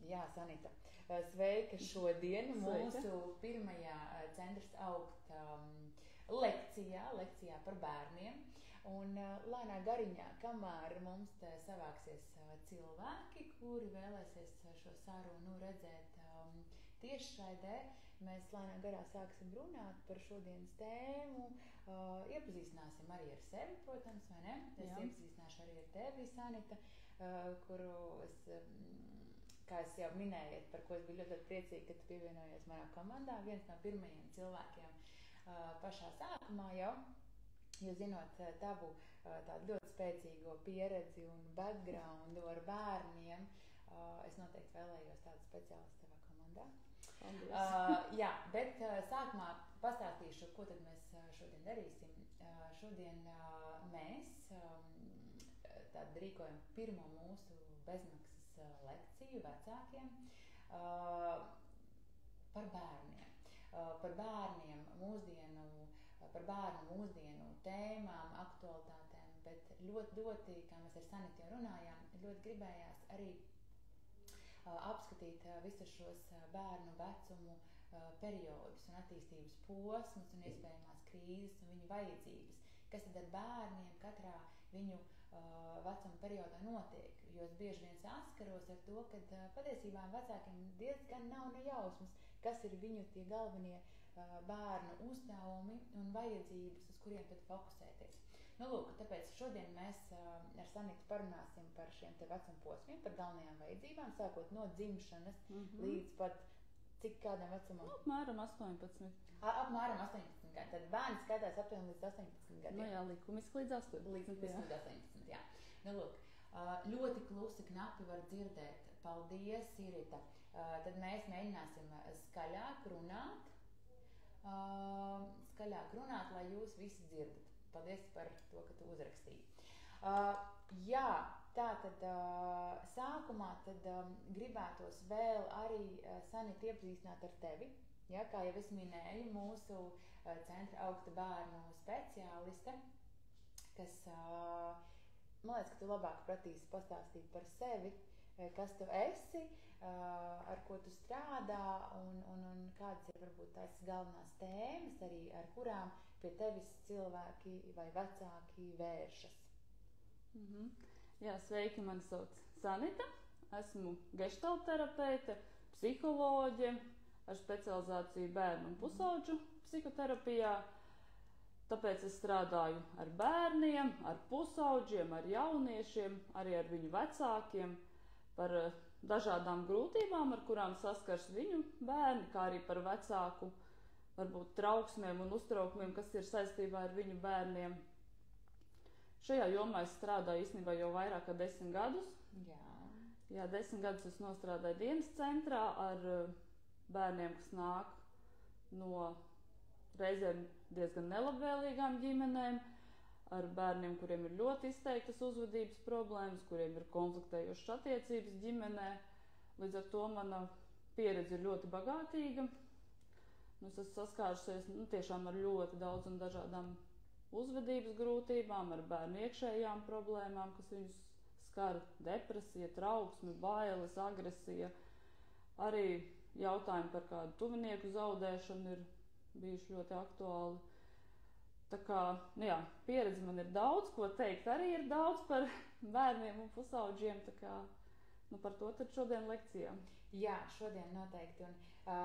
Jā, Sanita, sveika šodien mūsu pirmajā Centrs augt lekcijā par bērniem. Un lēnā gariņā, kamēr mums te savāksies cilvēki, kuri vēlēsies šo sarunu redzēt tiešraidē, mēs lēnā garā sāksim runāt par šodienas tēmu. Iepazīstināsim arī ar sevi, protams, vai ne? Es iepazīstināšu arī ar tevi, Sanita, kuru es, kā es jau minēju, par ko es biju ļoti priecīga, ka tu pievienojies manā komandā. Viens no pirmajiem cilvēkiem pašā sākumā jau. Jo zinot tavu tādu ļoti spēcīgo pieredzi un backgroundu ar bērniem, es noteikti vēlējos tādu speciālistu tavā komandā. Jā, bet sākumā pastāstīšu, ko tad mēs šodien darīsim. Šodien mēs tad rīkojam pirmo mūsu bezmaksas lekciju vecākiem par bērniem. Par bērniem par bērnu mūsdienu tēmām, aktualitātēm, bet ļoti, kā mēs ar Sanitu jau runājām, ļoti gribējās arī apskatīt visus šos bērnu vecumu periodus un attīstības posmus un iespējamās krīzes un viņu vajadzības. Kas tad ar bērniem katrā viņu vecuma periodā notiek? Jo es bieži vien saskaros ar to, ka patiesībā vecākiem diezgan nav nejausmas, kas ir viņu tie galvenie bērnu uzdevumi un vajadzības, uz kuriem tad fokusēties. Nu, lūk, tāpēc šodien mēs ar Sanitu parunāsim par šiem te vecuma posmiem, par galvenajām vajadzībām, sākot no dzimšanas līdz pat cik kādam vecumam? Apmēram 18. Apmēram 18 gadi. Tad bērni skatās aptuveni līdz 18 gadiem. Nu jā, likumiski līdz 18. Līdz 18, jā. Nu, lūk, ļoti klusi knapi var dzirdēt. Paldies, Irita. Tad mēs mēģināsim skaļāk runāt, lai jūs visi dzirdat. Paldies par to, ka tu uzrakstīji. Jā, tā tad sākumā tad gribētos vēl arī Sanita iepazīstināt ar tevi. Ja, kā jau es minēju, mūsu centra augsta bērnu speciāliste, kas, man liekas, ka tu labāk pratīsi pastāstīt par sevi, kas tu esi, ar ko tu strādā un kādas ir varbūt tās galvenās tēmas arī, ar kurām pie tevis cilvēki vai vecāki vēršas. Jā, sveiki, mani sauc Sanita, esmu geštaltterapeite, psiholoģe ar specializāciju bērnu un pusauģu psihoterapijā. Tāpēc es strādāju ar bērniem, ar pusauģiem, ar jauniešiem, arī ar viņu vecākiem, par dažādām grūtībām, ar kurām saskars viņu bērni, kā arī par vecāku, varbūt trauksmēm un uztraukumiem, kas ir saistībā ar viņu bērniem. Šajā jomā es strādāju īstenībā jau vairāk kā 10 gadus. Jā, 10 gadus es nostrādāju dienas centrā ar bērniem, kas nāk no reizēm diezgan nelabvēlīgām ģimenēm, ar bērniem, kuriem ir ļoti izteiktas uzvedības problēmas, kuriem ir konfliktējošas attiecības ģimenē. Līdz ar to mana pieredze ir ļoti bagātīga. Es esmu saskārusies tiešām ar ļoti daudz un dažādām uzvedības grūtībām, ar bērnu iekšējām problēmām, kas viņus skar depresija, trauksme, bailes, agresija. Arī jautājumi par kādu tuvinieku zaudēšanu ir bijuši ļoti aktuāli. Tā kā, jā, pieredze man ir daudz, ko teikt arī ir daudz par bērniem un pusauģiem, tā kā, par to tad šodien lekcijā. Jā, šodien noteikti. Un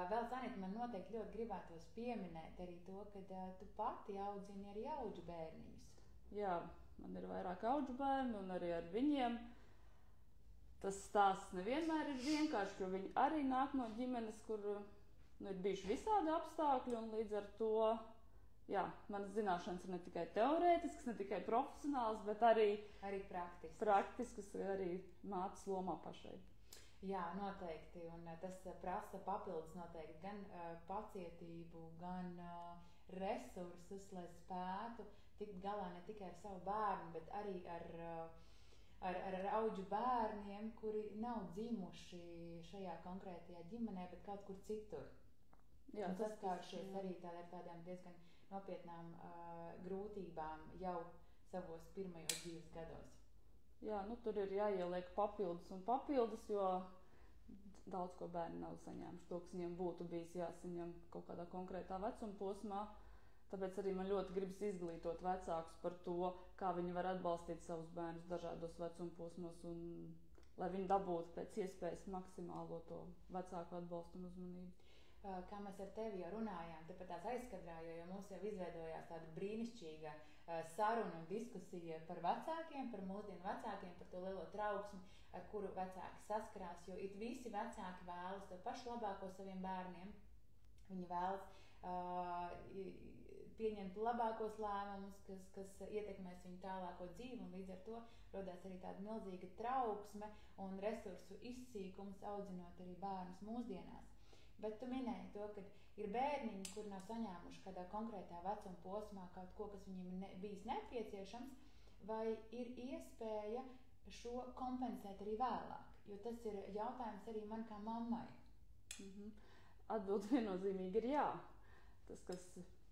vēl, Sanita, man noteikti ļoti gribētos pieminēt arī to, ka tu pati audzini arī auģu bērniņus. Jā, man ir vairāk auģu bērni un arī ar viņiem. Tas stāsts nevienmēr ir vienkārši, jo viņi arī nāk no ģimenes, kur ir bijuši visādi apstākļi un līdz ar to, jā, manas zināšanas ir ne tikai teorētiskas, ne tikai profesionāls, bet arī praktiskas, arī mātes lomā pašai. Jā, noteikti, un tas prasa papildus noteikti gan pacietību, gan resursus, lai spētu tikt galā ne tikai ar savu bērnu, bet arī ar auģu bērniem, kuri nav dzimuši šajā konkrētajā ģimenē, bet kaut kur citur. Jā, un saskāršies arī ar tādām diezgan nopietnām grūtībām jau savos pirmajos dzīves gados. Jā, tur ir jāieliek papildus un papildus, jo daudz ko bērni nav saņēmuši, to, kas viņiem būtu bijis jāsaņem kaut kādā konkrētā vecuma posmā. Tāpēc arī man ļoti gribas izglītot vecākus par to, kā viņi var atbalstīt savus bērnus dažādos vecuma posmos un lai viņi dabūtu pēc iespējas maksimālo to vecāku atbalstu un uzmanību. Kā mēs ar tevi jau runājām, tepat tās aizkadrā, jo mums jau izveidojās tāda brīnišķīga saruna un diskusija par vecākiem, par mūsdienu vecākiem, par to lielo trauksmi, ar kuru vecāki saskarās, jo it visi vecāki vēlas to pašu labāko saviem bērniem. Viņi vēlas pieņemt labākos lēmumus, kas ietekmēs viņu tālāko dzīvi, un līdz ar to rodās arī tāda milzīga trauksme un resursu izsīkums audzinot arī bērnus mūsdienās. Bet tu minēji to, ka ir bērniņi, kuri nav saņēmuši kādā konkrētā vecuma posmā kaut ko, kas viņiem bijis nepieciešams, vai ir iespēja šo kompensēt arī vēlāk? Jo tas ir jautājums arī man kā mammai. Atbilde viennozīmīgi ir jā. Tas, kas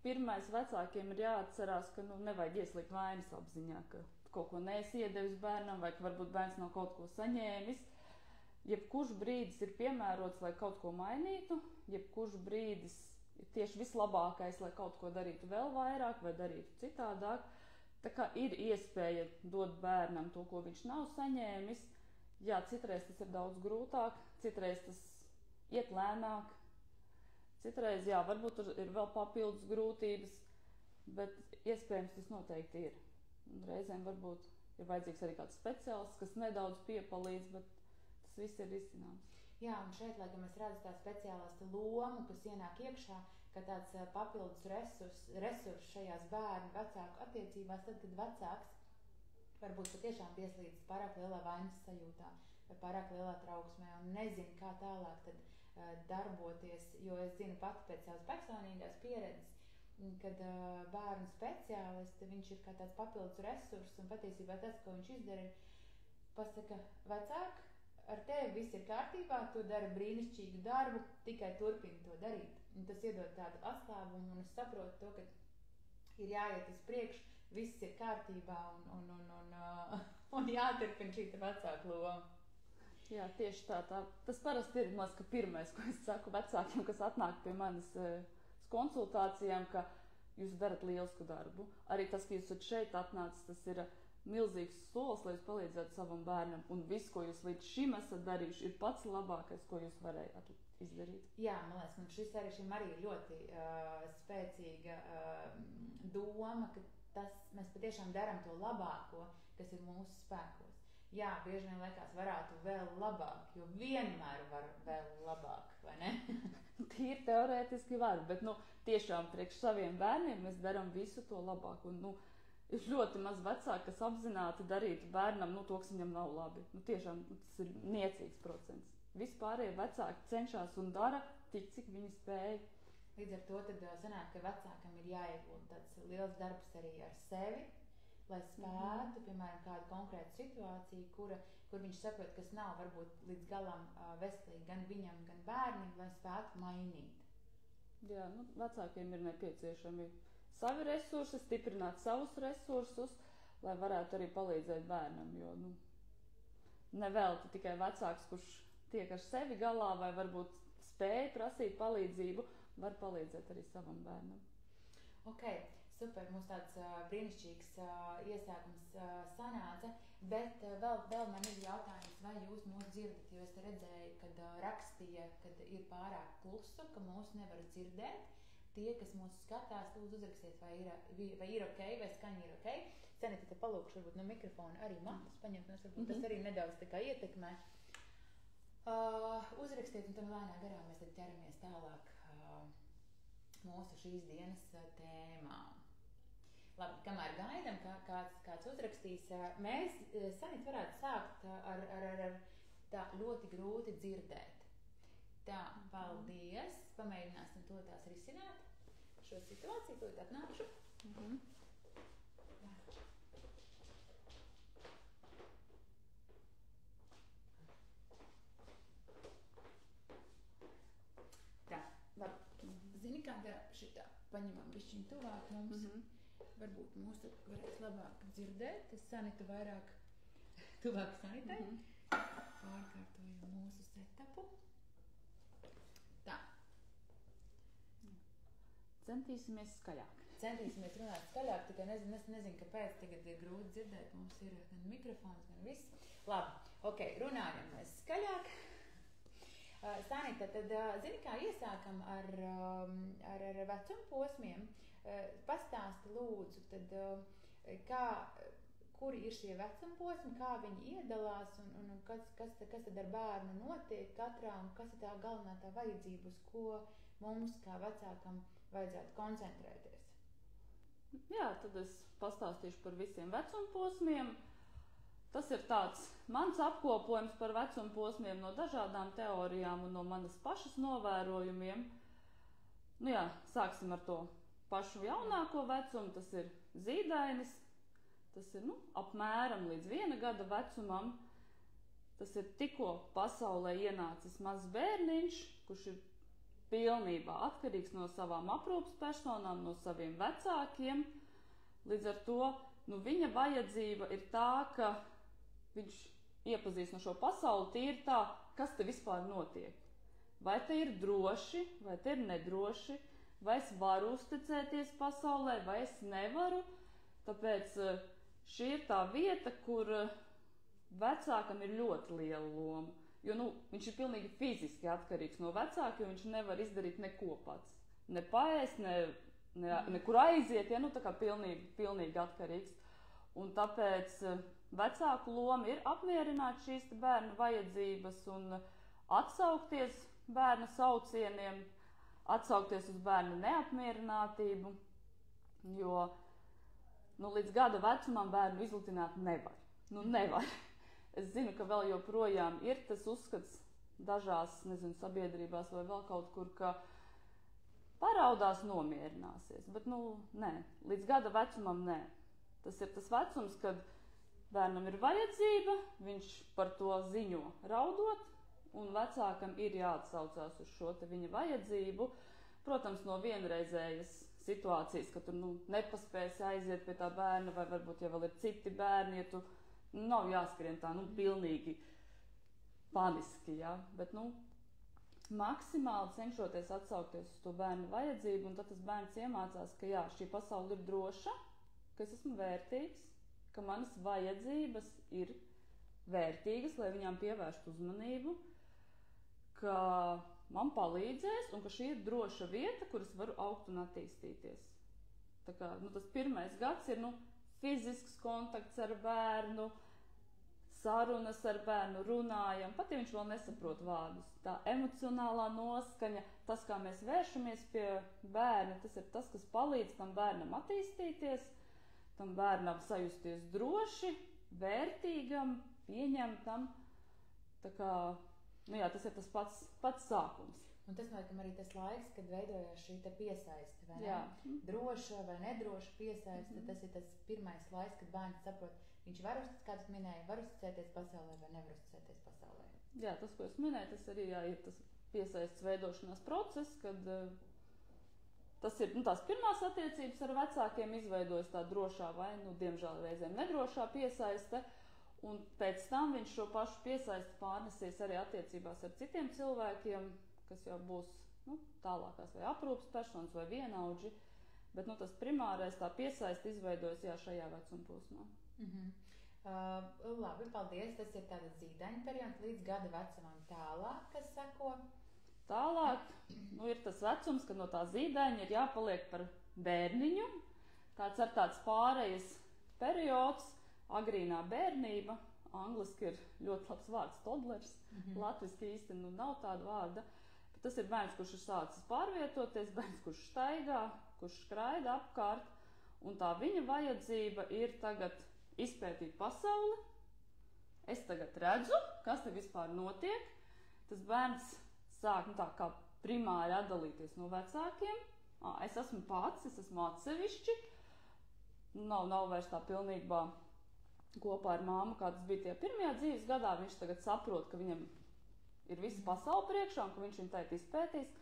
pirmais vecākiem ir jāatcerās, ka nevajag ieslīgt vainas apziņā, ka kaut ko neesi iedevis bērnam vai ka varbūt bērns nav kaut ko saņēmis. Jebkurš brīdis ir piemērots, lai kaut ko mainītu, jebkurš brīdis ir tieši vislabākais, lai kaut ko darītu vēl vairāk vai darītu citādāk. Tā kā ir iespēja dot bērnam to, ko viņš nav saņēmis. Jā, citreiz tas ir daudz grūtāk, citreiz tas iet lēnāk, citreiz, jā, varbūt tur ir vēl papildus grūtības, bet iespējams tas noteikti ir. Un reizēm varbūt ir vajadzīgs arī kāds speciālists, kas nedaudz piepalīdz, bet tas viss ir izcināms. Jā, un šeit, lai mēs redzam tā speciālista lomu, kas ienāk iekšā, ka tāds papildus resurs šajās bērnu vecāku attiecībās, tad, kad vecāks varbūt patiešām pieslīdz pārāk lielā vainas sajūtā vai pārāk lielā trauksmē un nezin, kā tālāk tad darboties, jo es zinu pati pēc savas personīgās pieredzes, kad bērnu speciālisti, viņš ir kā tāds papildus resurs un patiesībā tas, ko viņš izdara, pasaka, vecāk, ar tevi viss ir kārtībā, tu dari brīnišķīgu darbu, tikai turpini to darīt. Un tas iedod tādu atslābumu, un es saprotu to, ka ir jāiet uz priekšu, viss ir kārtībā un jāturpina šī vecāka loma. Jā, tieši tā. Tas parasti ir ka pirmais, ko es saku vecākiem, kas atnāk pie manis konsultācijām, ka jūs darat lielisku darbu. Arī tas, ka jūs šeit atnācis, tas ir milzīgs solis, lai jūs palīdzētu savam bērnam, un viss, ko jūs līdz šim esat darījuši, ir pats labākais, ko jūs varējāt izdarīt. Jā, man liekas, un šim arī ir ļoti spēcīga doma, ka mēs patiešām darām to labāko, kas ir mūsu spēkos. Jā, bieži vien liekas, varētu vēl labāk, jo vienmēr var vēl labāk, vai ne? Tīri teorētiski var, bet tiešām priekš saviem bērniem mēs darām visu to labāko. Ir ļoti maz vecāki, kas apzināti darītu bērnam to, kas viņam nav labi. Tiešām tas ir niecīgs procents. Vispārējie vecāki cenšas un dara tik, cik viņi spēj. Līdz ar to tad sanāk, ka vecākam ir jāiegūt tāds liels darbs arī ar sevi, lai spētu, piemēram, kādu konkrētu situāciju, kur viņš saprot, kas nav varbūt līdz galam veselīgi gan viņam, gan bērnam, lai spētu mainīt. Jā, vecākiem ir nepieciešami savi resursi, stiprināt savus resursus, lai varētu arī palīdzēt bērnam, jo nevelti tikai vecāks, kurš tiek ar sevi galā vai varbūt spēja prasīt palīdzību, var palīdzēt arī savam bērnam. Ok, super, mums tāds brīnišķīgs iesākums sanāca, bet vēl man ir jautājums, vai jūs mūs dzirdat, jo es redzēju, kad rakstīja, kad ir pārāk klusu, ka mūs nevar dzirdēt. Tie, kas mūs skatās, lūdzu uzrakstiet, vai ir ok, vai skaņa ir ok. Sanita, te palūkšu varbūt no mikrofona arī matus paņemt, varbūt tas arī nedaudz tā kā ietekmē. Uzrakstiet, un tam lēnā garā mēs tad ķeramies tālāk mūsu šīs dienas tēmām. Labi, kamēr gaidam, kāds uzrakstīs, mēs, Sanita, varētu sākt ar tā ļoti grūti dzirdēt. Tā, paldies, pamēģināsim to tās risināt. Šo situāciju, to atnākšu. Tā, labi. Zini, kāda šitā paņemam bišķiņ tuvāk mums. Varbūt mūs varēs labāk dzirdēt. Es Sanitu vairāk tuvāk Sanitai. Pārkārtojam mūsu setupu. centīsimies skaļāk. Centīsimies runāt skaļāk, tikai nezinu, kāpēc tagad ir grūti dzirdēt. Mums ir gan mikrofons, gan viss. Labi, ok, runājam mēs skaļāk. Sanita, tad zini, kā iesākam ar vecuma posmiem. Pastāsti lūdzu, tad kuri ir šie vecuma posmi, kā viņi iedalās un kas tad ar bērnu notiek katrā un kas ir tā galvenā tā vajadzība, uz ko mums kā vecākam vajadzētu koncentrēties. Jā, tad es pastāstīšu par visiem vecuma posmiem. Tas ir tāds mans apkopojums par vecuma posmiem no dažādām teorijām un no manas pašas novērojumiem. Nu jā, sāksim ar to pašu jaunāko vecumu, tas ir zīdainis, tas ir apmēram līdz 1 gada vecumam. Tas ir tikko pasaulē ienācis mazs bērniņš, kurš ir pilnībā atkarīgs no savām aprūpas personām, no saviem vecākiem. Līdz ar to viņa vajadzība ir tā, ka viņš iepazīst no šo pasauli tīri tā, kas te vispār notiek. Vai te ir droši, vai te ir nedroši, vai es varu uzticēties pasaulē, vai es nevaru. Tāpēc šī ir tā vieta, kur vecākam ir ļoti liela loma. Jo viņš ir pilnīgi fiziski atkarīgs no vecāka, jo viņš nevar izdarīt neko pats. Ne paēst, nekur aiziet, tā kā pilnīgi atkarīgs. Un tāpēc vecāku loma ir apmierināt šīs bērnu vajadzības un atsaukties bērna saucieniem, atsaukties uz bērnu neapmierinātību, jo līdz gada vecumam bērnu izlutināt nevar. Nevar. Es zinu, ka vēl joprojām ir tas uzskats dažās, sabiedrībās vai vēl kaut kur, ka paraudās nomierināsies, bet nē, līdz gada vecumam nē. Tas ir tas vecums, kad bērnam ir vajadzība, viņš par to ziņo raudot, un vecākam ir jāatsaucās uz šo te viņa vajadzību. Protams, no vienreizējas situācijas, ka tu nepaspēsi aiziet pie tā bērna, vai varbūt, ja vēl ir citi bērni, ja tu nav jāskrien tā, pilnīgi paniski, ja? Bet, maksimāli cenšoties atsaukties uz to bērnu vajadzību, un tad tas bērns iemācās, ka jā, šī pasaule ir droša, ka es esmu vērtīgs, ka manas vajadzības ir vērtīgas, lai viņām pievērstu uzmanību, ka man palīdzēs un ka šī ir droša vieta, kur es varu augt un attīstīties. Tā kā, tas pirmais gads ir, fizisks kontakts ar bērnu, sarunas ar bērnu, runājam, pat ja viņš vēl nesaprot vārdus. Tā emocionālā noskaņa, tas, kā mēs vēršamies pie bērna, tas ir tas, kas palīdz tam bērnam attīstīties, tam bērnam sajusties droši, vērtīgam, pieņemtam. Tā kā, tas ir tas pats sākums. Un tas notiek arī tas laiks, kad veidojās šī piesaiste, vai ne? Jā. Droša vai nedroša piesaiste, tas ir tas pirmais laiks, kad bērns saprot, viņš var uzticēties, kā tu minēji, var uzticēties pasaulē vai nevar uzticēties pasaulē. Jā, tas, ko es minēju, tas arī ir tas piesaistes veidošanās process, kad tas ir tās pirmās attiecības ar vecākiem izveidojas tā drošā vai, diemžēl reizēm nedrošā piesaiste, un pēc tam viņš šo pašu piesaisti pārnesies arī attiecībās ar citiem cilvēkiem, kas jau būs tālākās vai aprūpas personas vai vienaudži, bet tas primārais tā piesaiste izveidojas šajā vecuma posmā. Labi, paldies. Tas ir tātad zīdaiņa periods līdz gada vecumam. Tālāk, kas seko? Tālāk ir tas vecums, kad no tā zīdaiņa ir jāpaliek par bērniņu. Tāds pārejas periods, agrīnā bērnība. Angliski ir ļoti labs vārds toddlers, latviski īsti nav tāda vārda. Tas ir bērns, kurš ir sācis pārvietoties, bērns, kurš staigā, kurš skraida apkārt, un tā viņa vajadzība ir tagad izpētīt pasauli. Es tagad redzu, kas te vispār notiek. Tas bērns sāk tā kā primāri atdalīties no vecākiem. Es esmu pats, es esmu atsevišķi. Nav vairs tā pilnībā kopā ar māmu, kā tas bija tie pirmajā dzīves gadā. Viņš tagad saprot, ka viņam ir visa pasaule priekšā un ka viņš viņu tagad izpētīs.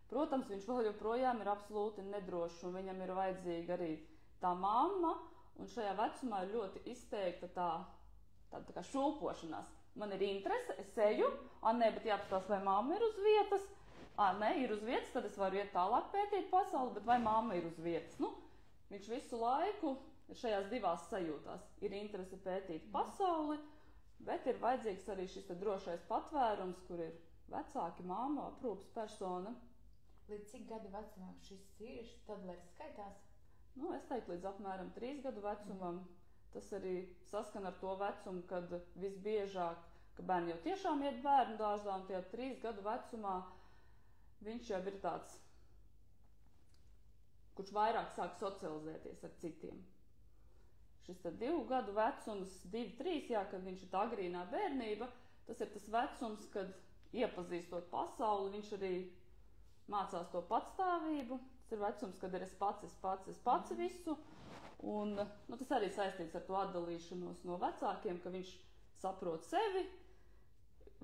Protams, viņš vēl joprojām ir absolūti nedrošs un viņam ir vajadzīga arī tā mamma. Un šajā vecumā ir ļoti izteikta tā kā šūpošanās. Man ir interese, es eju, bet jāpaskatās, vai mamma ir uz vietas, nē, ir uz vietas, tad es varu iet tālāk pētīt pasauli, bet vai mamma ir uz vietas? Nu, viņš visu laiku ir šajās divās sajūtās. Ir interese pētīt pasauli, bet ir vajadzīgs arī šis drošais patvērums, kur ir vecāki, mamma, aprūpas persona. Līdz cik gadu vecumam šis toddlers skaitās? Nu, es teiktu, līdz apmēram 3 gadu vecumam. Tas arī saskan ar to vecumu, kad visbiežāk, ka bērni jau tiešām iet bērnu dārzā, un tie 3 gadu vecumā viņš jau ir tāds, kurš vairāk sāk socializēties ar citiem. Šis 2 gadu vecums, 2, 3, kad viņš ir tā agrīnā bērnība, tas ir tas vecums, kad iepazīstot pasauli, viņš arī mācās to patstāvību. Tas ir vecums, kad ir es pats visu. Un tas arī saistīts ar to atdalīšanos no vecākiem, ka viņš saprot sevi.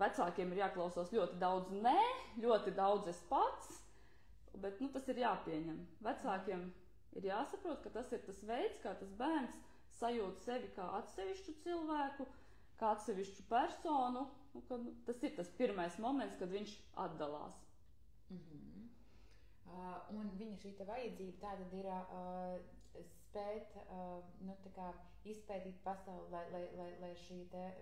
Vecākiem ir jāklausās ļoti daudz nē, ļoti daudz es pats, bet tas ir jāpieņem. Vecākiem ir jāsaprot, ka tas ir tas veids, kā tas bērns sajūt sevi kā atsevišķu cilvēku, kā atsevišķu personu. Tas ir tas pirmais moments, kad viņš atdalās. Un viņa šī vajadzība tātad ir spēt izpētīt pasauli, lai šī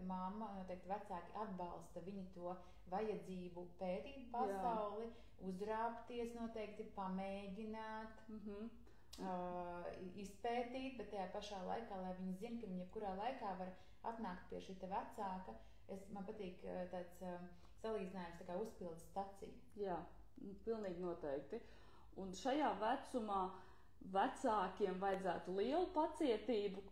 mamma, noteikti vecāki atbalsta viņu to vajadzību pētīt pasauli, uzrāpties noteikti, pamēģināt, izpētīt, bet tajā pašā laikā, lai viņi zina, ka viņi jebkurā laikā var atnākt pie šī vecāka. Man patīk tāds salīdzinājums, tā kā uzpildes stacija. Jā, pilnīgi noteikti. Un šajā vecumā vecākiem vajadzētu lielu pacietību,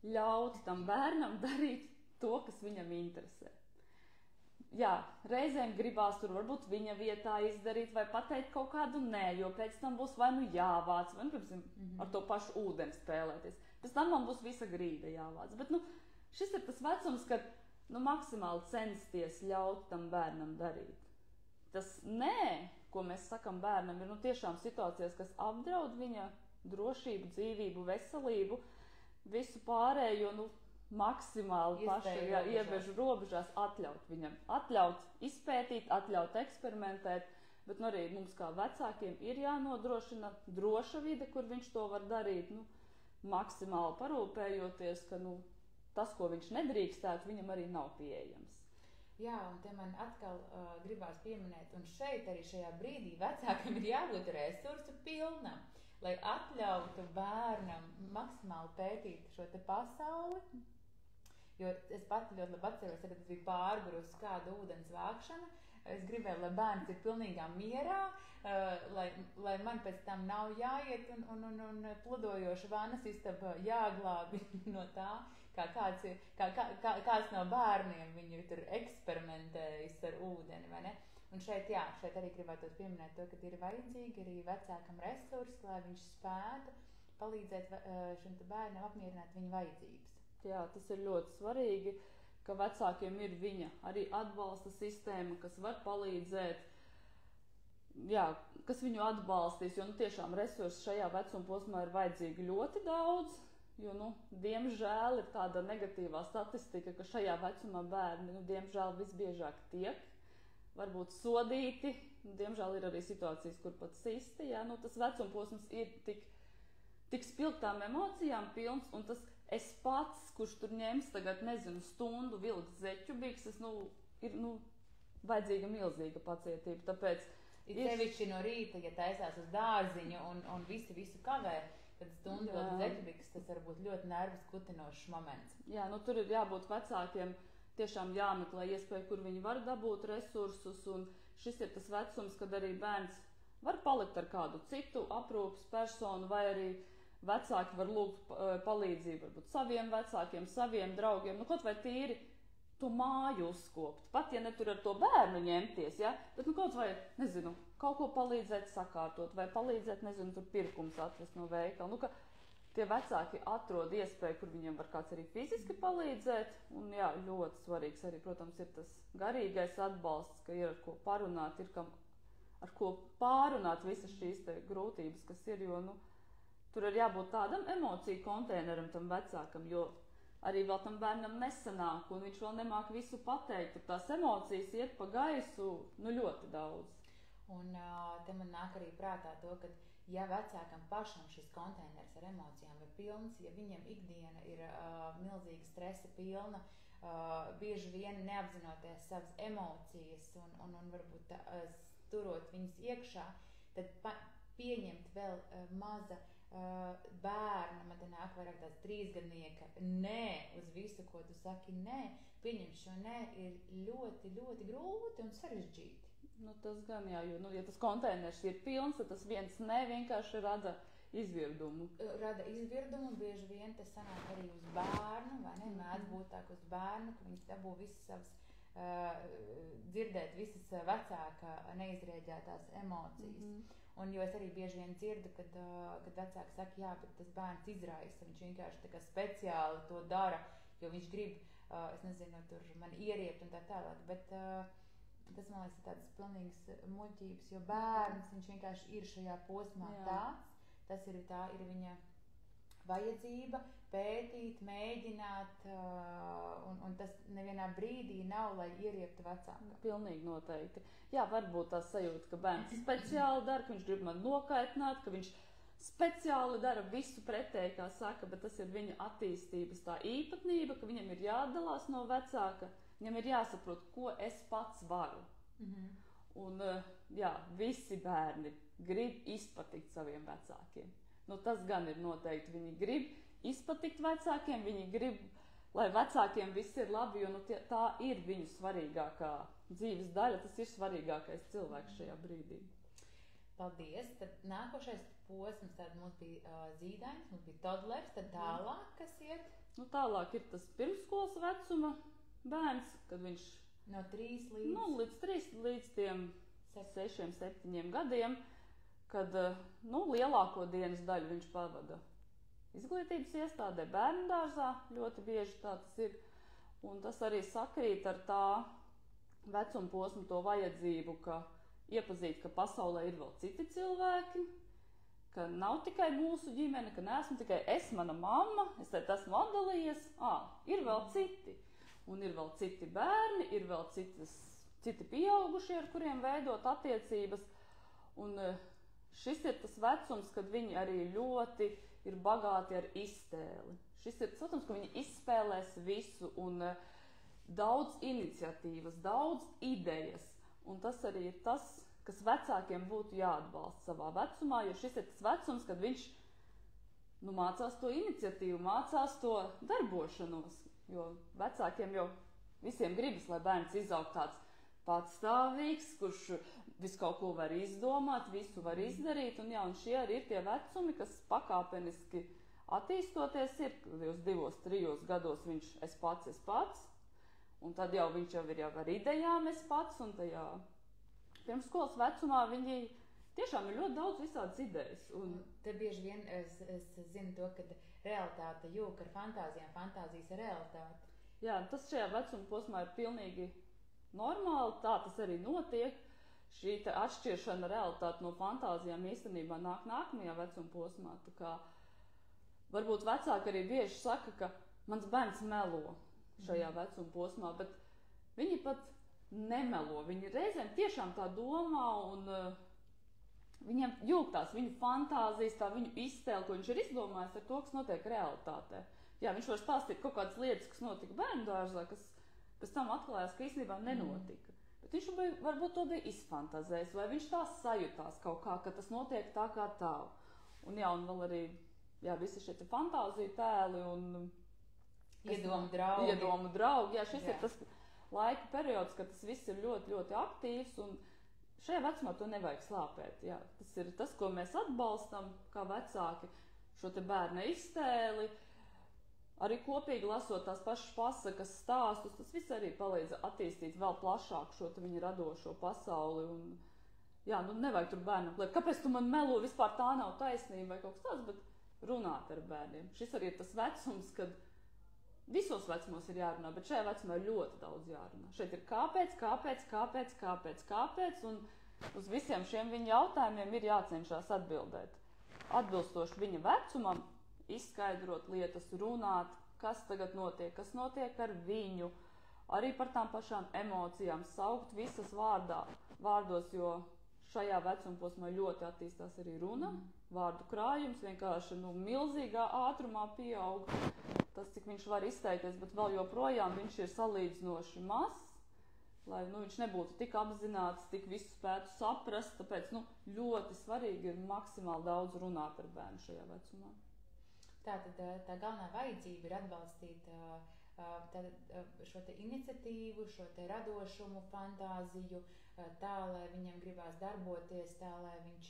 ļaut tam bērnam darīt to, kas viņam interesē. Jā, reizēm gribās tur varbūt viņa vietā izdarīt vai pateikt kaut kādu nē, jo pēc tam būs vai jāvāc, vai ar to pašu ūdeni spēlēties. Pēc tam man būs visa grīda jāvāc. Bet šis ir tas vecums, kad maksimāli censties ļaut tam bērnam darīt. Tas nē, ko mēs sakam bērnam, ir tiešām situācijas, kas apdraud viņa drošību, dzīvību, veselību, visu pārējo, maksimāli paši iebežu robežās atļaut viņam. Atļaut izpētīt, atļaut eksperimentēt, bet arī mums kā vecākiem ir jānodrošina droša vide, kur viņš to var darīt, maksimāli parūpējoties, ka tas, ko viņš nedrīkstētu, viņam arī nav pieejams. Jā, un te man atkal gribās pieminēt, un šeit arī šajā brīdī vecākam ir jābūt resursu pilnam, lai atļautu bērnam maksimāli pētīt šo te pasauli, jo es pati ļoti labi atceros, kad es biju pārgurusi kādu ūdens vākšanu, es gribēju, lai bērns ir pilnīgā mierā, lai man pēc tam nav jāiet un pludojoša vannas istaba jāglābi no tā, kā kāds no bērniem viņu tur eksperimentējis ar ūdeni, vai ne? Un šeit arī gribētu pieminēt to, ka ir vajadzīgi arī vecākam resursi, lai viņš spētu palīdzēt šim bērnam apmierināt viņa vajadzības. Jā, tas ir ļoti svarīgi, ka vecākiem ir viņa arī atbalsta sistēma, kas var palīdzēt, kas viņu atbalstīs, jo tiešām resursi šajā vecuma posmā ir vajadzīgi ļoti daudz. Jo, diemžēl ir tāda negatīvā statistika, ka šajā vecumā bērni, diemžēl visbiežāk tiek varbūt sodīti. Diemžēl ir arī situācijas, kur pat sisti. Tas vecuma posms ir tik spilgtām emocijām pilns, un tas es pats, kurš tur ņems tagad, stundu vilkt zeķu bikses, ir vajadzīga milzīga pacietība. Tāpēc ir sevišķi no rīta, ja taisās uz dārziņu un visu kavē. Tad stundu vēl zeķubiks, tas var būt ļoti nervus kutinošs moments. Jā, tur ir jābūt vecākiem, tiešām jāmeklē iespēja, kur viņi var dabūt resursus, un šis ir tas vecums, kad arī bērns var palikt ar kādu citu aprūpas personu, vai arī vecāki var lūgt palīdzību varbūt saviem vecākiem, saviem draugiem, kaut vai tīri to māju uzkopt. Pat, ja ne tur ar to bērnu ņemties, bet kaut vai, kaut ko palīdzēt sakārtot, vai palīdzēt, tur pirkums atvest no veikala. Ka tie vecāki atrod iespēju, kur viņiem var kāds arī fiziski palīdzēt, un ļoti svarīgs arī, protams, ir tas garīgais atbalsts, ka ir ar ko parunāt, ir ar ko pārunāt visas šīs te grūtības, kas ir, jo, tur ir jābūt tādam emociju konteineram tam vecākam, jo arī vēl tam bērnam nesanāk, un viņš vēl nemāk visu pateikt, tur tās emocijas iet pa gaisu, ļoti daudz. Un te man nāk arī prātā to, ka ja vecākam pašam šis konteiners ar emocijām ir pilns, ja viņam ikdiena ir milzīga stresa pilna, bieži vien neapzinoties savas emocijas un varbūt turot viņas iekšā, tad pieņemt vēl maza bērna, man te nāk vairāk tāds 3-gadnieka, nē, uz visu, ko tu saki, nē, pieņemt šo nē ir ļoti, ļoti grūti un sarežģīti. Nu, tas gan jā, jo, ja tas konteiners ir pilns, tad tas viens nē vienkārši rada izvirdumu. Rada izvirdumu, bieži vien tas sanāk arī uz bērnu, vai ne? Mēdz būt tā, uz bērnu, ka viņš dabū visas savas, dzirdēt visas vecāka neizrēģētās emocijas. Un jo es arī bieži vien dzirdu, kad vecāki saka, jā, bet tas bērns izraisa, viņš vienkārši tā kā speciāli to dara, jo viņš grib, es nezinu, tur man ieriept un tā tālāk, bet tas, man liekas, ir tādas pilnīgas muļķības, jo bērns, viņš vienkārši ir šajā posmā tāds, tas ir viņa vajadzība pētīt, mēģināt, un tas nevienā brīdī nav, lai ierieptu vecākam. Pilnīgi noteikti. Jā, varbūt tā sajūta, ka bērns speciāli dara, ka viņš grib man nokaitināt, ka viņš speciāli dara visu pretēji, kā saka, bet tas ir viņa attīstības tā īpatnība, ka viņam ir jādalās no vecāka, viņam ir jāsaprot, ko es pats varu. Un, jā, visi bērni grib izpatikt saviem vecākiem. Nu, tas gan ir noteikti. Viņi grib izpatikt vecākiem, viņi grib, lai vecākiem viss ir labi, jo tā ir viņu svarīgākā dzīves daļa, tas ir svarīgākais cilvēks šajā brīdī. Paldies! Tad nākošais posms, tad mums bija zīdainis, mums bija todlers, tad tālāk, kas iet? Nu, tālāk ir tas pirmskolas vecuma bērns, kad viņš no 3 līdz tiem 6, 7 gadiem, kad lielāko dienas daļu viņš pavada izglītības iestādē, bērndārzā, ļoti bieži tā tas ir. Un tas arī sakrīt ar tā vecuma posmu to vajadzību, ka iepazīt, ka pasaulē ir vēl citi cilvēki, ka nav tikai mūsu ģimene, ka neesmu tikai es, mana mamma, es te esmu atdalījies, ir vēl citi. Un ir vēl citi bērni, ir vēl citi pieaugušie, ar kuriem veidot attiecības. Un šis ir tas vecums, kad viņi arī ļoti ir bagāti ar iztēli. Šis ir tas vecums, ka viņi izspēlēs visu un daudz iniciatīvas, daudz idejas. Un tas arī ir tas, kas vecākiem būtu jāatbalsta savā vecumā, jo šis ir tas vecums, kad viņš mācās to iniciatīvu, mācās to darbošanos. Jo vecākiem jau visiem gribas, lai bērns izaug tāds patstāvīgs, kurš visu kaut ko var izdomāt, visu var izdarīt. Un šie arī ir tie vecumi, kas pakāpeniski attīstoties ir. Uz 2, 3 gados viņš es pats. Un tad jau viņš jau ir ar idejām es pats. Un tajā pirmskolas vecumā viņi tiešām ir ļoti daudz visādas idejas. Un te bieži vien es zinu to, ka realitāte jūka ar fantāzijām, fantāzijas ar realitāti. Jā, tas šajā vecuma posmā ir pilnīgi normāli, tā tas arī notiek. Šī atšķiršana realitāte no fantāzijām īstenībā nāk nākamajā vecuma posmā. Tā kā varbūt vecāki arī bieži saka, ka mans bērns melo šajā vecuma posmā, bet viņi pat nemelo. Viņi reizēm tiešām tā domā un viņam jūgtās viņu fantāzijas, tā viņu iztēle, ko viņš ir izdomājis ar to, kas notiek realitātē. Jā, viņš var stāstīt kaut kādas lietas, kas notika bērndārzā, kas pēc tam atklājās, ka īstenībā nenotika. Bet viņš varbūt to bija izfantazējis, vai viņš tā sajūtās kaut kā, ka tas notiek tā kā tā. Un vēl arī visi šie fantāziju tēli un iedomu draugi. Jā, šis ir tas laika periods, kad tas viss ir ļoti, ļoti aktīvs un šajā vecumā to nevajag slāpēt. Jā. Tas ir tas, ko mēs atbalstam kā vecāki, šo te bērna iztēli, arī kopīgi lasot tās pašas pasakas, stāstus, tas viss arī palīdz attīstīt vēl plašāk šo te viņa radošo pasauli. Un, nevajag tur bērnam liekt, kāpēc tu man melo, vispār tā nav taisnība vai kaut kas tāds, bet runāt ar bērniem. Šis arī ir tas vecums, kad visos vecumos ir jārunā, bet šajā vecumā ir ļoti daudz jārunā. Šeit ir kāpēc, un uz visiem šiem viņa jautājumiem ir jācenšas atbildēt. Atbilstoši viņa vecumam, izskaidrot lietas, runāt, kas tagad notiek, kas notiek ar viņu, arī par tām pašām emocijām, saukt visas vārdos, jo šajā vecumposmā ļoti attīstās arī runa, vārdu krājums vienkārši milzīgā ātrumā pieaug. Tas, cik viņš var izteikties, bet vēl joprojām viņš ir salīdzinoši mazs, lai viņš nebūtu tik apzināts, tik visu spētu saprast, tāpēc ļoti svarīgi ir maksimāli daudz runāt ar bērnu šajā vecumā. Tātad tā galvenā vajadzība ir atbalstīt šo te iniciatīvu, šo te radošumu, fantāziju, tā, lai viņam gribās darboties, tā, lai viņš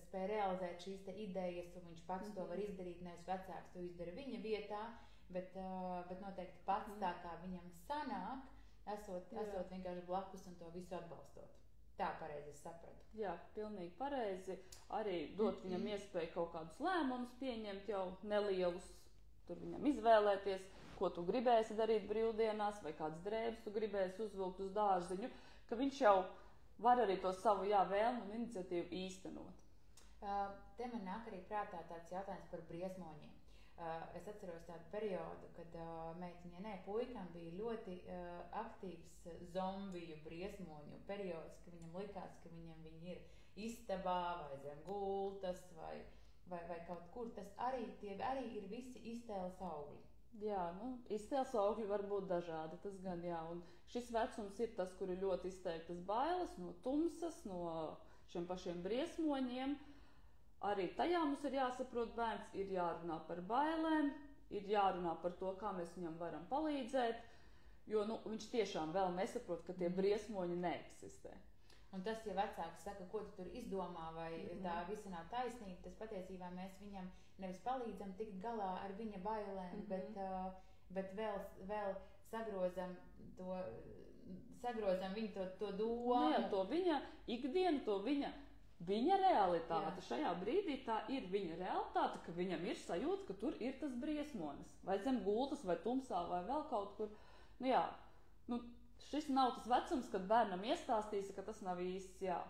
spēj realizēt šīs te idejas, un viņš pats to var izdarīt, nevis vecāks to izdara viņa vietā, bet noteikti pats tā kā viņam sanāk, esot vienkārši blakus un to visu atbalstot. Tā pareizi es sapratu. Jā, pilnīgi pareizi. Arī dot viņam iespēju kaut kādus lēmumus pieņemt jau nelielus, tur viņam izvēlēties, ko tu gribēsi darīt brīvdienās, vai kādas drēbes tu gribēsi uzvilkt uz dārziņu, ka viņš jau var arī to savu vēlmu un iniciatīvu īstenot. Te man nāk arī prātā tāds jautājums par briesmoņiem. Es atceros tādu periodu, kad puikam bija ļoti aktīvs zombiju briesmoņu periods, ka viņam likās, ka viņi ir istabā vai zem gultas vai kaut kur. Tie arī ir visi iztēles augļi. Jā, iztēles augļi var būt dažādi, tas gan jā. Un šis vecums ir tas, kur ir ļoti izteiktas bailes no tumsas, no šiem pašiem briesmoņiem. Arī tajā mums ir jāsaprot bērns, ir jārunā par bailēm, ir jārunā par to, kā mēs viņam varam palīdzēt, jo viņš tiešām vēl nesaprot, ka tie briesmoņi neeksistē. Un tas, ja vecāks saka, ko tu tur izdomā, vai tā visa nav taisnība, tas patiesībā mēs viņam nevis palīdzam tikt galā ar viņa bailēm, bet vēl sagrozam viņu to domu. Jā, to viņa ikdienu, to viņa realitāte. Jā. Šajā brīdī tā ir viņa realitāte, ka viņam ir sajūta, ka tur ir tas briesmonis. Vai zem gultas, vai tumsā, vai vēl kaut kur. Šis nav tas vecums, kad bērnam iestāstīs, ka tas nav īsts. Jā.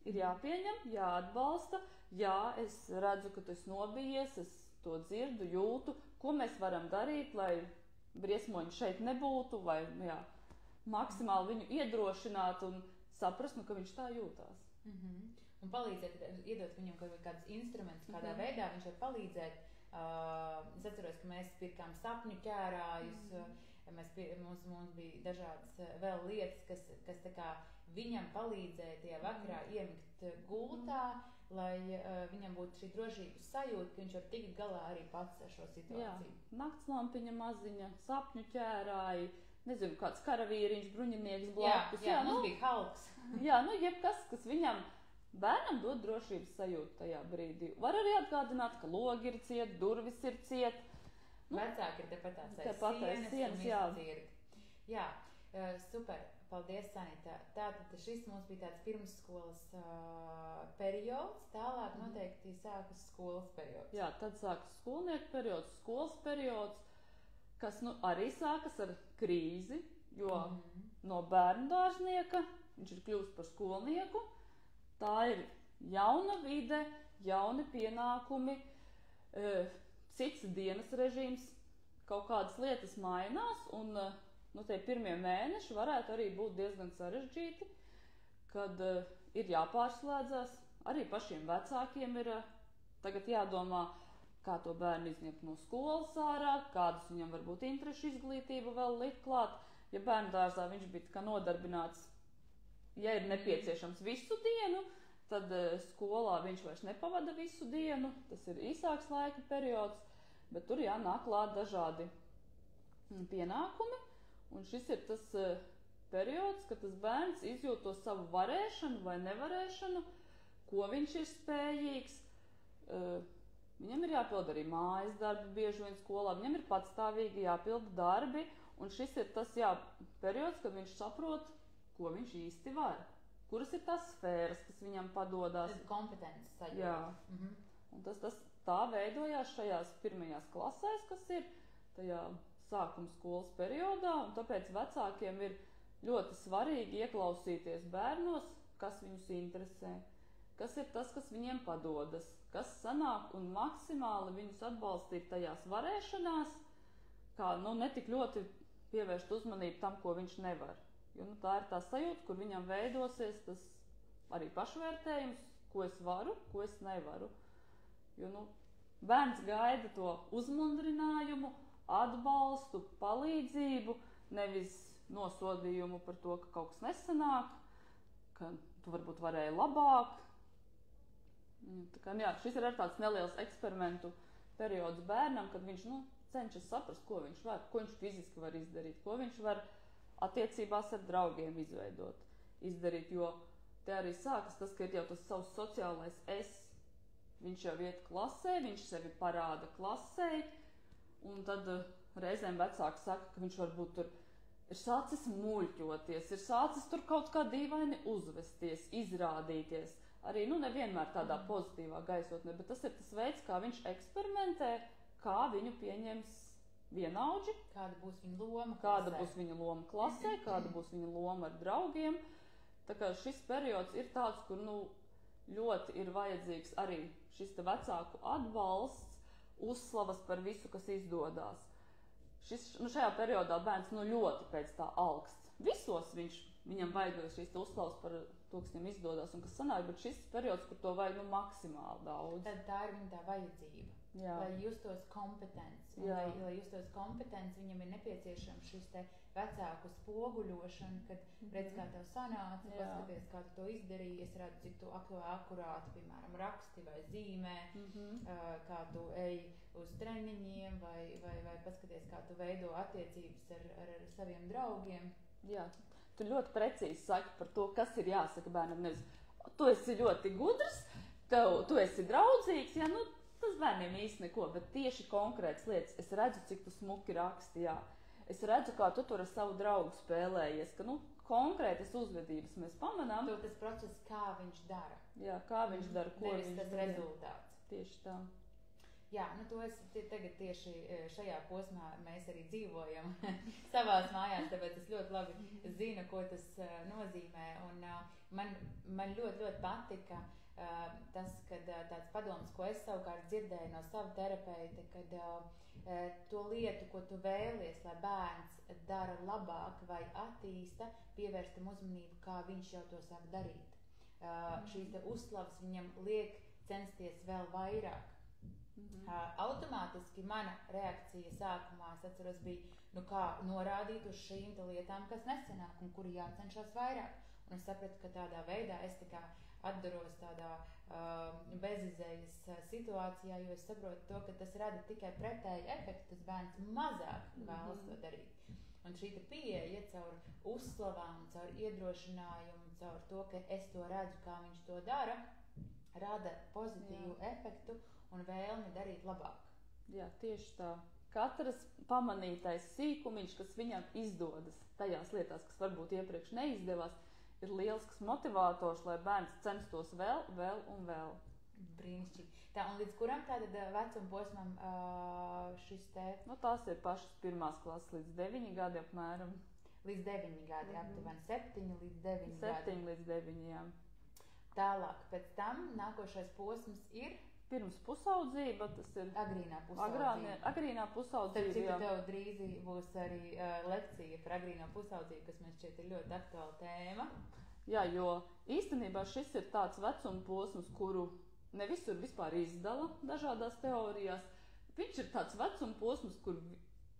Ir jāpieņem, jāatbalsta. Jā, es redzu, ka tu esi nobijies, es to dzirdu, jūtu. Ko mēs varam darīt, lai briesmoņi šeit nebūtu, vai maksimāli viņu iedrošināt un saprast, ka viņš tā jūtās. Un palīdzēt, iedot viņam kādus instrumentus, kādā veidā viņš var palīdzēt. Es atceros, ka mēs pirkām sapņu ķērājus, mums bija dažādas vēl lietas, kas tā kā viņam palīdzēja tajā vakarā iemigt gultā, lai viņam būtu šī drošības sajūta, ka viņš var tikt galā arī pats ar šo situāciju. Jā, naktslampiņa maziņa, sapņu ķērāji, nezinu, kāds karavīriņš, bruņinieks blakus. Jā, mums bija Halks. Jā, jebkas, kas viņam bērnam dod drošības sajūtu tajā brīdī. Var arī atgādināt, ka logi ir ciet, durvis ir ciet. Vecāki ir tepat aiz sienas, jā. Super, paldies, Sanita. Tātad šis mums bija tāds pirmsskolas periods, tālāk noteikti sākas skolas periods. Jā, tad sākas skolnieku periods, skolas periods, kas arī sākas ar krīzi, jo no bērnu dārznieka viņš ir kļūst par skolnieku. Tā ir jauna vide, jauni pienākumi, cits dienas režīms, kaut kādas lietas mainās, un tie pirmie mēneši varētu arī būt diezgan sarežģīti, kad ir jāpārslēdzas. Arī pašiem vecākiem ir tagad jādomā, kā to bērnu izņemt no skolas ārā, kādas viņam varbūt interešu izglītību vēl likt klāt. Ja bērnu dārzā viņš bija kā nodarbināts, ja ir nepieciešams visu dienu, tad skolā viņš vairs nepavada visu dienu, tas ir īsāks laika periods, bet tur jānāk klāt dažādi pienākumi, un šis ir tas periods, kad tas bērns izjūt to savu varēšanu vai nevarēšanu, ko viņš ir spējīgs. Viņam ir jāpild arī mājas darbi bieži vien skolā, viņam ir patstāvīgi jāpilda darbi, un šis ir tas periods, kad viņš saprot, ko viņš īsti var. Kuras ir tās sfēras, kas viņam padodās. Tas kompetences sajūta. Jā. Un tas tā veidojās šajās pirmajās klasēs, kas ir tajā sākuma skolas periodā, un tāpēc vecākiem ir ļoti svarīgi ieklausīties bērnos, kas viņus interesē, kas ir tas, kas viņiem padodas, kas sanāk, un maksimāli viņus atbalstīt tajās varēšanās, kā ne tik ļoti pievērst uzmanību tam, ko viņš nevar. Jo tā ir tā sajūta, kur viņam veidosies tas arī pašvērtējums, ko es varu, ko es nevaru. Jo bērns gaida to uzmundrinājumu, atbalstu, palīdzību, nevis nosodījumu par to, ka kaut kas nesanāk, ka tu varbūt varēji labāk. Tā kā, šis ir tāds neliels eksperimentu periods bērnam, kad viņš cenšas saprast, ko viņš var, ko viņš fiziski var izdarīt, ko viņš var attiecībās ar draugiem izdarīt, jo te arī sākas tas, ka ir jau tas savs sociālais es. Viņš jau iet klasē, viņš sevi parāda klasē, un tad reizēm vecāki saka, ka viņš varbūt tur ir sācis muļķoties, ir sācis tur kaut kā dīvaini uzvesties, izrādīties. Arī nevienmēr tādā pozitīvā gaisotnē, bet tas ir tas veids, kā viņš eksperimentē, kā viņu pieņems vienaudži, kāda būs viņa loma klasē, kāda būs viņa loma ar draugiem. Tā kā šis periods ir tāds, kur ļoti ir vajadzīgs arī šis te vecāku atbalsts, uzslavas par visu, kas izdodās. Šajā periodā bērns ļoti pēc tā alkst. Visos viņam vajag šīs uzslavas par to, kas viņam izdodās un kas sanāk, bet šis periods, kur to vajag maksimāli daudz. Tad tā ir viņa tā vajadzība, lai justos kompetents. Lai justos kompetents, viņam ir nepieciešams šis te vecāku spoguļošana, kad redz, kā tev sanāca, paskaties, kā tu to izdarīji, es redzu, cik tu akurāti, piemēram, raksti vai zīmē, kā tu ej uz treniņiem vai paskaties, kā tu veido attiecības ar saviem draugiem. Jā, tu ļoti precīzi saki par to, kas ir jāsaka bērnam. Nevis, tu esi ļoti gudrs, tu esi draudzīgs, tas bērniem īsti neko, bet tieši konkrētas lietas. Es redzu, cik tu smuki raksti, Es redzu, kā tu tur ar savu draugu spēlējies, ka konkrētas uzvedības mēs pamanām. Tas process, kā viņš dara. Jā, kā viņš dara, ko viņš dara. Tas rezultāts. Tieši tā. Jā, to es tagad tieši šajā posmā mēs arī dzīvojam savās mājās, tāpēc es ļoti labi zinu, ko tas nozīmē. Un man ļoti patika tas, kad tāds padoms, ko es savukārt dzirdēju no sava terapeita, kad to lietu, ko tu vēlies, lai bērns dara labāk vai attīsta, pievērstam uzmanību, kā viņš jau to sāk darīt. Šīs uzslavas viņam liek censties vēl vairāk. Automātiski mana reakcija sākumā, es atceros, bija, kā norādīt uz šīm lietām, kas nesanāk un kuri jācenšas vairāk. Un es sapratu, ka tādā veidā es atdaros tādā bezizējas situācijā, jo es saprotu to, ka tas rada tikai pretēju efektu, tas bērns mazāk vēlas to darīt. Un šī pieeja caur uzslavām, caur iedrošinājumu, caur to, ka es to redzu, kā viņš to dara, rada pozitīvu efektu un vēlmi darīt labāk. Jā, tieši tā. Katrs pamanītais sīkumiņš, kas viņam izdodas tajās lietās, kas varbūt iepriekš neizdevās, ir lielisks motivators, lai bērns censtos vēl un vēl. Brīnišķīgi. Tā, un līdz kuram tātad vecuma posmam šis te? Tās ir pašas pirmās klases līdz 9 gadi apmēram. Līdz 9 gadi, aptuveni 7 līdz 9 gadi. 7 līdz 9, jā. Tālāk, pēc tam nākošais posms ir? Pirms pusaudzība, tas ir agrīnā pusaudzība. Agrīnā pusaudzība. Starp citu, tev drīz būs arī lekcija par agrīno pusaudzību, kas man šķiet ir ļoti aktuāla tēma. Jā, jo īstenībā šis ir tāds vecuma posms, kuru ne visur vispār izdala dažādās teorijās. Viņš ir tāds vecuma posms, kur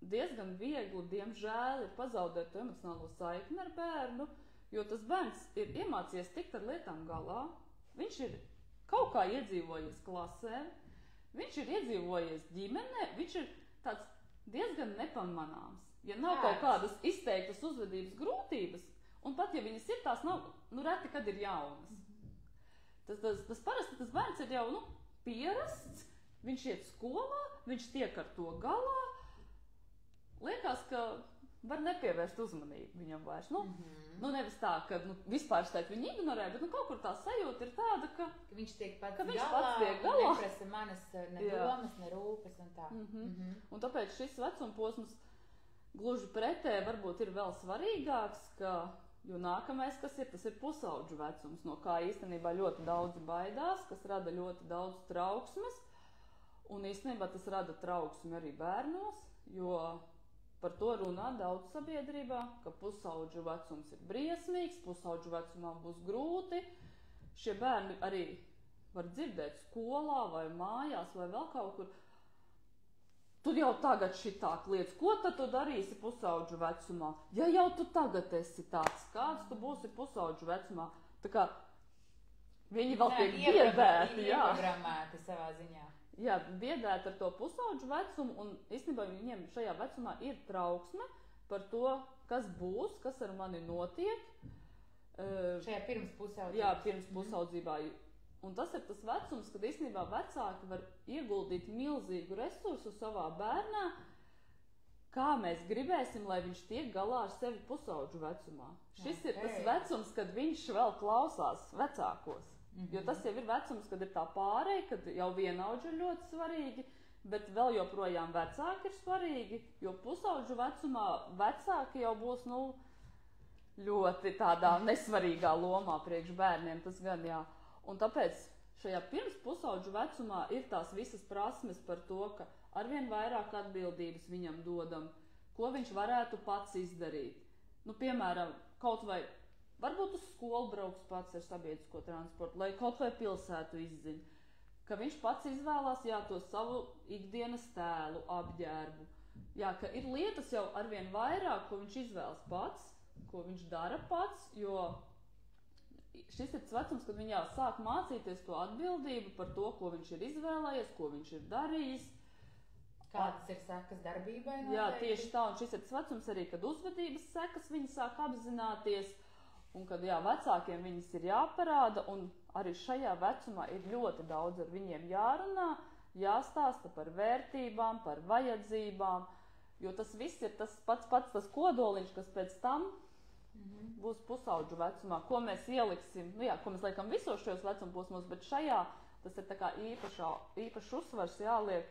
diezgan viegli, diemžēl, ir pazaudēt to emocionālo saikni ar bērnu, jo tas bērns ir iemācījies tikt ar lietām galā. Viņš ir kaut kā iedzīvojies klasē, viņš ir iedzīvojies ģimenē, viņš ir tāds diezgan nepamanāms. Ja nav kaut kādas izteiktas uzvedības grūtības, un pat ja viņas ir, tās nav, reti, kad ir jaunas. Tas parasti tas bērns ir jau, pierasts, viņš iet skolā, viņš tiek ar to galā. Liekas, ka var nepievērst uzmanību viņam vairs. Nevis tā, ka vispār viņu ignorē, bet kaut kur tā sajūta ir tāda, ka viņš tiek pats galā, neprasa manas ne domas, ne rūpes un tā. Un tāpēc šis vecuma posms gluži pretēji varbūt ir vēl svarīgāks, jo nākamais, kas ir, tas ir pusaudžu vecums, no kā īstenībā ļoti daudzi baidās, kas rada ļoti daudz trauksmes, un īstenībā tas rada trauksmi arī bērnos, jo Par to runā daudz sabiedrībā, ka pusauģu vecums ir briesmīgs, pusauģu vecumā būs grūti. Šie bērni arī var dzirdēt skolā vai mājās vai vēl kaut kur. Tu jau tagad šitāk lietas, ko tad tu darīsi pusauģu vecumā? Ja jau tu tagad esi tāds, kāds tu būsi pusauģu vecumā? Tā kā viņi vēl tiek biedēti, jā. Ieprogrammēti savā ziņā. Jā, biedēti ar to pusauģu vecumu, un īstenībā viņiem šajā vecumā ir trauksme par to, kas būs, kas ar mani notiek. Šajā pirms pusaudzībā. Jā, pirms pusaudzībā. Un tas ir tas vecums, kad īstenībā vecāki var ieguldīt milzīgu resursu savā bērnā, kā mēs gribēsim, lai viņš tiek galā ar sevi pusauģu vecumā. Šis ir tas vecums, kad viņš vēl klausās vecākos. Jo tas jau ir vecums, kad ir tā pārēja, kad jau vienaudži ir ļoti svarīgi, bet vēl joprojām vecāki ir svarīgi, jo pusauģu vecumā vecāki jau būs, ļoti tādā nesvarīgā lomā priekš bērniem, tas gan jā. Un tāpēc šajā pirms pusauģu vecumā ir tās visas prasmes par to, ka arvien vairāk atbildības viņam dodam, ko viņš varētu pats izdarīt. Piemēram, kaut vai varbūt uz skolu brauks pats ar sabiedrisko transportu, lai kaut vai pilsētu izzina, ka viņš pats izvēlās to savu ikdienas tēlu, apģērbu. Jā, ka ir lietas jau arvien vairāk, ko viņš izvēlas pats, ko viņš dara pats, jo šis ir tas vecums, kad viņš sāk mācīties to atbildību par to, ko viņš ir izvēlējies, ko viņš ir darījis. Kādas ir sekas darbībai noteikti? Jā, tieši tā, un šis ir tas vecums arī, kad uzvedības sekas viņi sāk apzināties, un kad vecākiem viņas ir jāparāda, un arī šajā vecumā ir ļoti daudz ar viņiem jārunā, jāstāsta par vērtībām, par vajadzībām, jo tas viss ir tas pats tas kodoliņš, kas pēc tam būs pusauģu vecumā, ko mēs ieliksim, ko mēs liekam visos šajos vecumposmos, bet šajā tas ir tā kā īpašs uzsvars jāliek,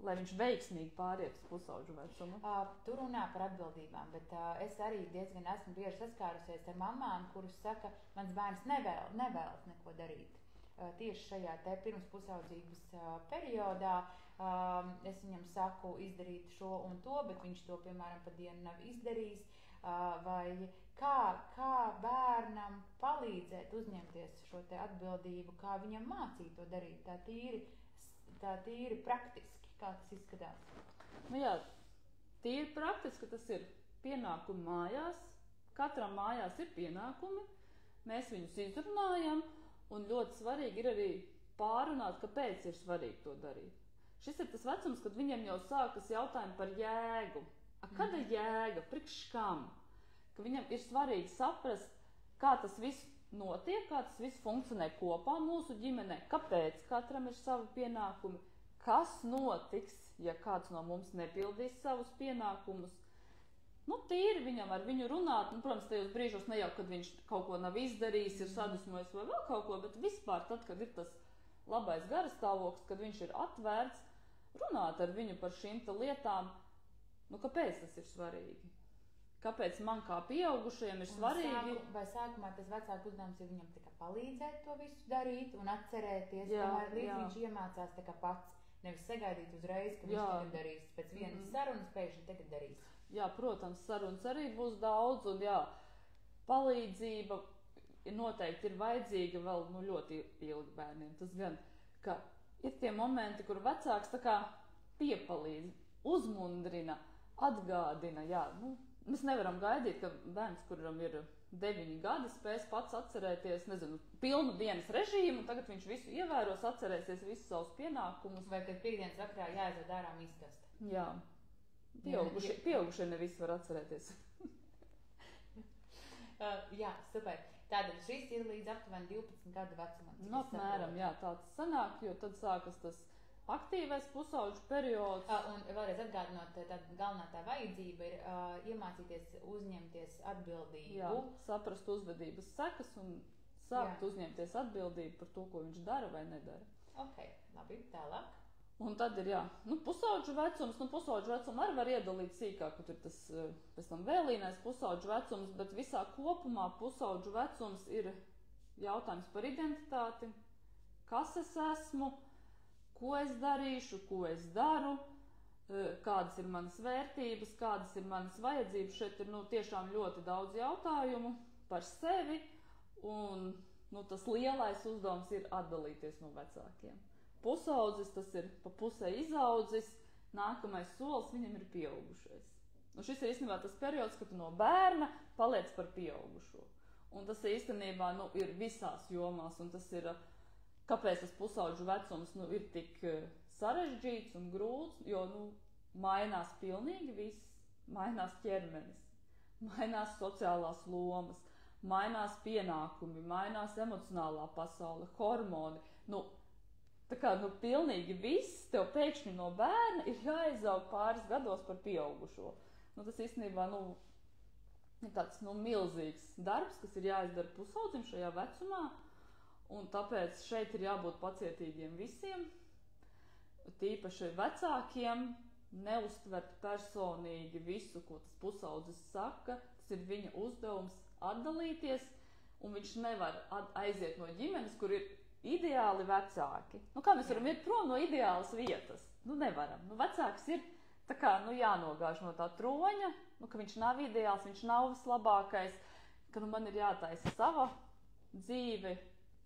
lai viņš veiksmīgi pāriet uz pusauģu vecumu. Tu runā par atbildībām, bet es arī diezgan esmu bieži saskārusies ar mamām, kuras saka, mans bērns nevēlas neko darīt. Tieši šajā te pirms pusaudzības periodā es viņam saku izdarīt šo un to, bet viņš to, piemēram, pa dienu nav izdarījis. Vai kā bērnam palīdzēt uzņemties šo te atbildību, kā viņam mācīt to darīt, tā tīri praktiski. Kā tas izskatās? Tīri praktiski tas ir pienākumi mājās. Katram mājās ir pienākumi. Mēs viņus izrunājam, un ļoti svarīgi ir arī pārunāt, kāpēc ir svarīgi to darīt. Šis ir tas vecums, kad viņiem jau sākas jautājumi par jēgu. Kāda jēga? Priekš kam? Ka viņam ir svarīgi saprast, kā tas viss notiek, kā tas viss funkcionē kopā mūsu ģimenē, kāpēc katram ir savi pienākumi. Kas notiks, ja kāds no mums nepildīs savus pienākumus? Tīri viņam ar viņu runāt, protams, tajos brīžos ne jau, kad viņš kaut ko nav izdarījis, ir sadusmojis vai vēl kaut ko, bet vispār tad, kad ir tas labais garastāvoklis, kad viņš ir atvērts, runāt ar viņu par šīm lietām, kāpēc tas ir svarīgi? Kāpēc man kā pieaugušajiem ir svarīgi? Vai sākumā tas vecāku uzdevums ir viņam palīdzēt to visu darīt un atcerēties, kamēr līdz viņš iemācās pats. Nevis sagaidīt uzreiz, ka viņš tagad darīs pēc vienas sarunas, pēkšņi tagad darīs. Jā, protams, sarunas arī būs daudz, un palīdzība noteikti ir vajadzīga vēl ļoti ilgi bērniem. Tas gan, ka ir tie momenti, kur vecāks piepalīdz, uzmundrina, atgādina, mēs nevaram gaidīt, ka bērns, kuram ir 9 gadi, spēs pats atcerēties, pilnu dienas režīmu, un tagad viņš visu ievēros, atcerēsies visus savus pienākumus. Vai kad piekdienas vakarā jāaizved ārā mīstast? Jā. Pieaugušie ne visi var atcerēties. Jā, super. Tātad šis ir līdz aptuveni 12 gadu vecumam. Apmēram, tāds sanāk, jo tad sākas tas aktīvais pusauģu periods. Un vēlreiz atgādinot, galvenā tā vajadzība ir iemācīties uzņemties atbildību. Jā, saprast uzvedības sekas un sākt uzņemties atbildību par to, ko viņš dara vai nedara. Ok, labi, tālāk. Un tad ir, pusauģu vecums. Pusauģu vecumu arī var iedalīt sīkāk, ka tur tas pēc tam vēlīnais pusauģu vecums, bet visā kopumā pusauģu vecums ir jautājums par identitāti, kas es esmu, ko es darīšu, ko es daru, kādas ir manas vērtības, kādas ir manas vajadzības. Šeit ir tiešām ļoti daudz jautājumu par sevi, un tas lielais uzdevums ir atdalīties no vecākiem. Pusaudzis, tas ir pa pusē izaudzis, nākamais solis viņam ir pieaugušais. Šis ir īstenībā tas periods, kad tu no bērna paliec par pieaugušo. Un tas īstenībā ir visās jomās, un tas ir, kāpēc tas pusauģu vecums ir tik sarežģīts un grūts, jo mainās pilnīgi viss, mainās ķermenis, mainās sociālās lomas, mainās pienākumi, mainās emocionālā pasaule, hormoni. Pilnīgi viss tev pēkšņi no bērna ir jāizaug pāris gados par pieaugušo. Tas īstenībā ir tāds milzīgs darbs, kas ir jāizdara pusaudzim šajā vecumā, un tāpēc šeit ir jābūt pacietīgiem visiem, tīpaši vecākiem, neuztvert personīgi visu, ko tas pusaudzis saka. Tas ir viņa uzdevums atdalīties, un viņš nevar aiziet no ģimenes, kur ir ideāli vecāki. Kā mēs varam iet prom no ideālas vietas? Nevaram. Vecāks ir jānogāž no tā troņa, ka viņš nav ideāls, viņš nav vislabākais, ka man ir jātaisa sava dzīve,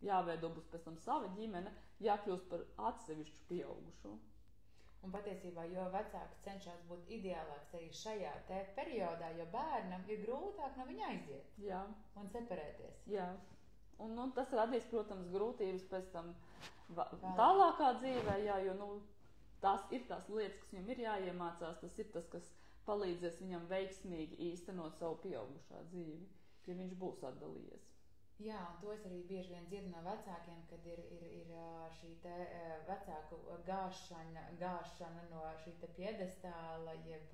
jāveido būs pēc tam sava ģimene, jākļūst par atsevišķu pieaugušo. Un patiesībā, jo vecāks cenšas būt ideālāks arī šajā te periodā, jo bērnam ir grūtāk no viņa aiziet. Jā. Un separēties. Jā. Un tas radīs, protams, grūtības pēc tam tālākā dzīvē, jo tās ir tās lietas, kas viņam ir jāiemācās, tas ir tas, kas palīdzēs viņam veiksmīgi īstenot savu pieaugušā dzīvi, ja viņš būs atdalījies. Jā, un to es arī bieži vien dzirdu no vecākiem, kad ir šī te vecāku gāšana no šī te piedestāla, jeb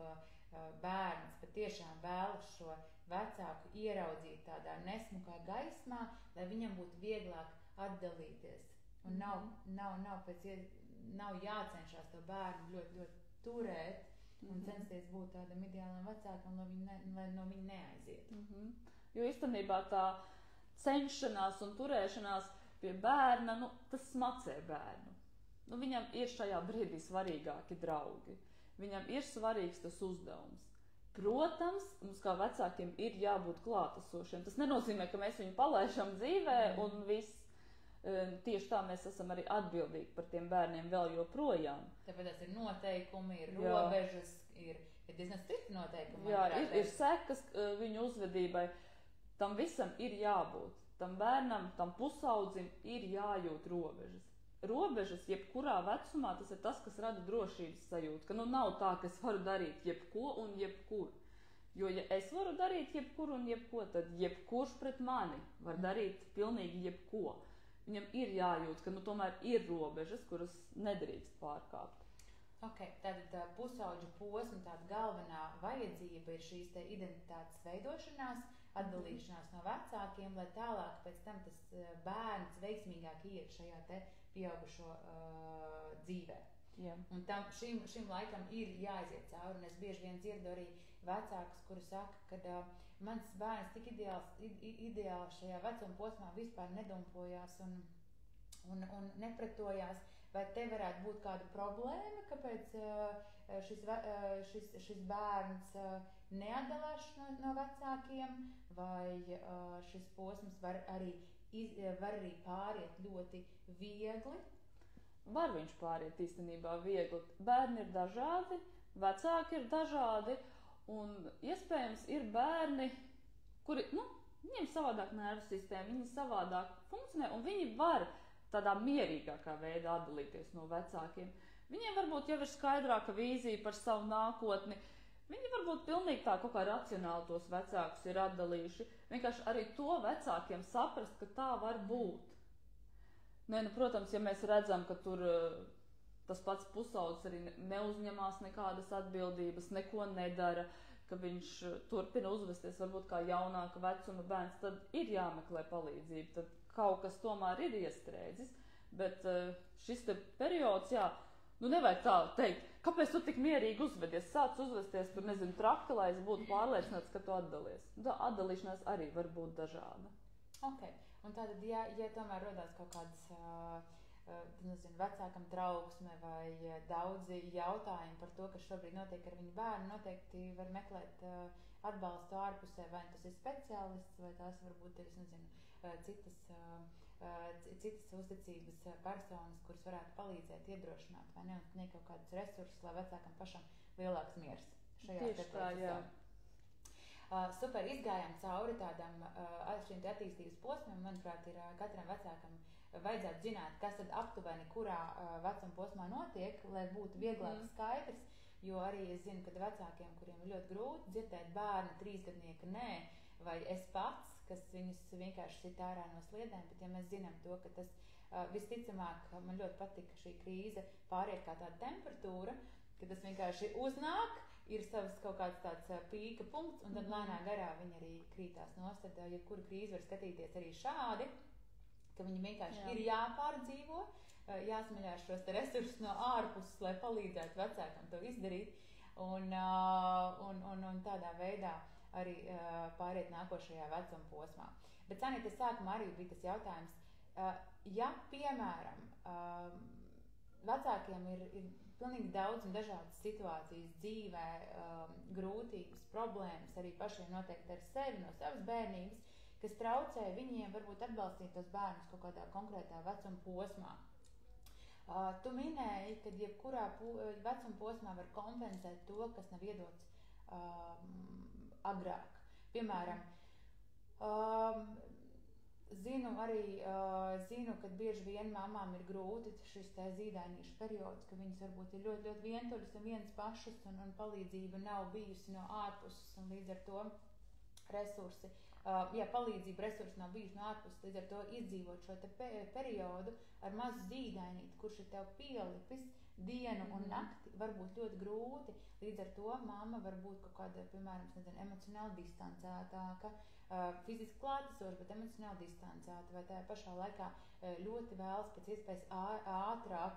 bērns patiešām vēlas šo vecāku ieraudzīt tādā nesmukā gaismā, lai viņam būtu vieglāk atdalīties. Un nav jācenšas to bērnu ļoti, ļoti turēt un censties būt tādam ideālam vecākam, lai no viņa neaiziet. Jo īstenībā tā cenšanās un turēšanās pie bērna, tas smacē bērnu. Viņam ir šajā brīdī svarīgāki draugi. Viņam ir svarīgs tas uzdevums. Protams, mums kā vecākiem ir jābūt klātesošiem. Tas nenozīmē, ka mēs viņu palaišam dzīvē un viss. Tieši tā mēs esam arī atbildīgi par tiem bērniem vēl joprojām. Tāpēc ir noteikumi, ir robežas, ir diezgan strikti noteikumi. Jā, ir sekas viņu uzvedībai. Tam visam ir jābūt. Tam bērnam, tam pusaudzim ir jājūt robežas. Robežas jebkurā vecumā tas ir tas, kas rada drošības sajūtu, ka nav tā, ka es varu darīt jebko un jebkur. Jo ja es varu darīt jebkuru un jebko, tad jebkurš pret mani var darīt pilnīgi jebko. Viņam ir jājūt, ka tomēr ir robežas, kuras nedrīkst pārkāpt. Tātad pusauģu posma tāda galvenā vajadzība ir šīs te identitātes veidošanās, atdalīšanās no vecākiem, lai tālāk pēc tam tas bērns veiksmīgāk iet šajā te pieaugušo dzīvē. Jā. Un šim laikam ir jāiziet cauri, un es bieži vien dzirdu arī vecākus, kuri saka, ka mans bērns tik ideāls šajā vecuma posmā vispār nedumpojās un nepretojās. Vai te varētu būt kāda problēma, kāpēc šis bērns neatdalās no vecākiem, vai šis posms var arī pāriet ļoti viegli? Var viņš pāriet īstenībā viegli. Bērni ir dažādi, vecāki ir dažādi, un iespējams ir bērni, kuri, viņiem savādāk nervu sistēma, viņi savādāk funkcionē, un viņi var tādā mierīgākā veidā atdalīties no vecākiem. Viņiem varbūt jau ir skaidrāka vīzija par savu nākotni. Viņi varbūt pilnīgi tā kaut kā racionāli tos vecākus ir atdalījuši. Vienkārši arī to vecākiem saprast, ka tā var būt. Protams, ja mēs redzam, ka tur tas pats pusaudzis arī neuzņemās nekādas atbildības, neko nedara, ka viņš turpina uzvesties varbūt kā jaunāka vecuma bērns, tad ir jāmeklē palīdzība. Tad kaut kas tomēr ir iestrēdzis, bet šis te periods, nevajag tā teikt, kāpēc tu tik mierīgi uzvedies, sāc uzvesties, tur nezinu, traki, lai es būtu pārliecināts, ka tu atdalies. Atdalīšanās arī var būt dažāda. Un tātad, ja tomēr rodās kaut kādas nezinu, vecākam trauksme vai daudzi jautājumi par to, kas šobrīd notiek ar viņu bērnu, noteikti var meklēt atbalstu ārpusē, vai tas ir speciālists, vai tās varbūt ir, es nezinu, citas uzticības personas, kuras varētu palīdzēt, iedrošināt, vai ne, un sniegt kaut kādus resursus, lai vecākam pašam lielāks miers šajā procesā. Super, izgājām cauri tādam šiem attīstības posmiem. Manuprāt, ir katram vecākam vajadzētu zināt, kas tad aptuveni kurā vecuma posmā notiek, lai būtu vieglāk skaidrs, jo arī es zinu, ka vecākiem, kuriem ir ļoti grūti dzirdēt bērnu 3-gadnieka nē, vai es pats, kas viņus vienkārši sit ārā no sliedēm, bet ja mēs zinām to, ka tas visticamāk, man ļoti patika šī krīze pāriet kā tāda temperatūra, ka tas vienkārši uznāk, ir savs kaut kāds tāds pīka punkts, un tad lēnā garā viņi arī krītās nost, tad jebkuru krīzi var skatīties arī šādi, ka viņi vienkārši ir jāpārdzīvo, jāsmeļās šos resursus no ārpuses, lai palīdzētu vecākam to izdarīt, un tādā veidā arī pāriet nākošajā vecuma posmā. Bet Sanita, sākumā arī bija tas jautājums, ja, piemēram, vecākiem ir pilnīgi daudz un dažādas situācijas dzīvē, grūtības, problēmas, arī pašiem noteikti ar sevi, no savas bērnības, kas traucē viņiem varbūt atbalstīt tos bērnus kaut kādā konkrētā vecuma posmā. Tu minēji, ka jebkurā vecuma posmā var kompensēt to, kas nav iedots agrāk. Piemēram, zinu, ka bieži vien mamām ir grūti šis zīdainīšu periods, ka viņas varbūt ir ļoti, ļoti vientuļas un vienas pašas, un palīdzība nav bijusi no ārpuses, un līdz ar to resursi, palīdzība resursi nav bijusi no ārpuses, līdz ar to izdzīvot šo te periodu ar mazu zīdainīti, kurš ir tev pielipis dienu un nakti, var būt ļoti grūti, līdz ar to mamma var būt kaut kāda, piemēram, emocionāli distancētāka, fiziski klātesoša, bet emocionāli distancēta, vai tajā pašā laikā ļoti vēlas pēc iespējas ātrāk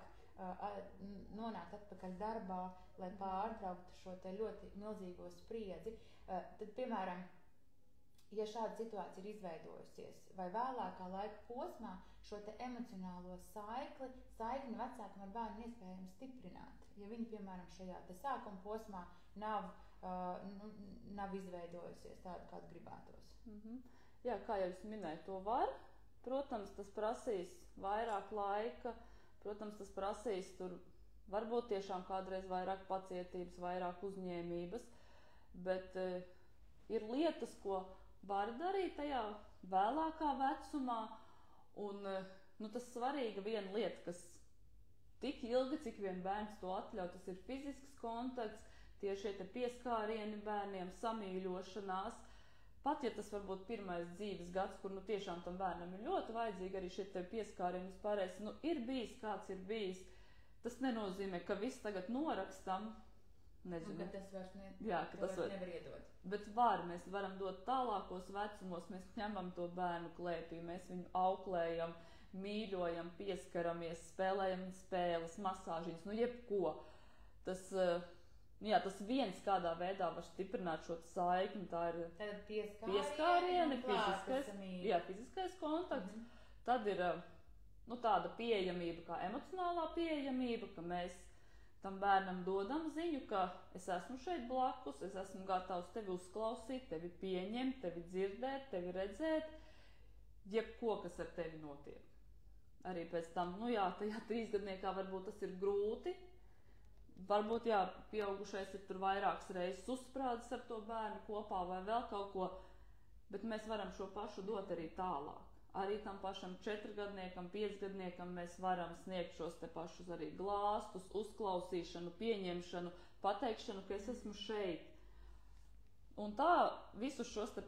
nonākt atpakaļ darbā, lai pārtrauktu šo te ļoti milzīgo spriedzi. Tad, piemēram, ja šāda situācija ir izveidojusies, vai vēlākā laika posmā šo te emocionālo saikni vecākam ar bērnu iespējams stiprināt, ja viņi, piemēram, šajā te sākuma posmā nav izveidojusies tādu, kādu gribētos. Jā, kā jau es minēju, to var. Protams, tas prasīs vairāk laika, protams, tas prasīs tur varbūt tiešām kādreiz vairāk pacietības, vairāk uzņēmības, bet ir lietas, ko var darīt tajā vēlākā vecumā, un tas svarīga viena lieta, kas tik ilgi, cik vien bērns to atļauj, tas ir fizisks kontakts, tieši šie pieskārieni bērniem, samīļošanās. Pat ja tas varbūt pirmais dzīves gads, kur tiešām tam bērnam ir ļoti vajadzīgi arī šie pieskārieni vispārējais, ir bijis, kāds ir bijis, tas nenozīmē, ka viss tagad norakstam, nezinu. Un ka tas vairs nevar iedot. Bet mēs varam dot tālākos vecumos, mēs ņemam to bērnu klēpī, mēs viņu auklējam, mīļojam, pieskaramies, spēlējam spēles, masāžiņas, jebko. Tas viens kādā veidā var stiprināt šo saikni, tā ir pieskārieni, fiziskais kontakts. Tad ir tāda pieejamība, kā emocionālā pieejamība, ka mēs tam bērnam dodam ziņu, ka es esmu šeit blakus, es esmu gatavs tevi uzklausīt, tevi pieņemt, tevi dzirdēt, tevi redzēt, jebko, kas ar tevi notiek. Arī pēc tam, tajā 3-gadniekā varbūt tas ir grūti. Varbūt, pieaugušais ir tur vairākas reizes uzsprādzis ar to bērnu kopā vai vēl kaut ko, bet mēs varam šo pašu dot arī tālāk. Arī tam pašam 4-gadniekam, 5-gadniekam mēs varam sniegt šos te pašus arī glāstus, uzklausīšanu, pieņemšanu, pateikšanu, ka es esmu šeit. Un tā visus šos te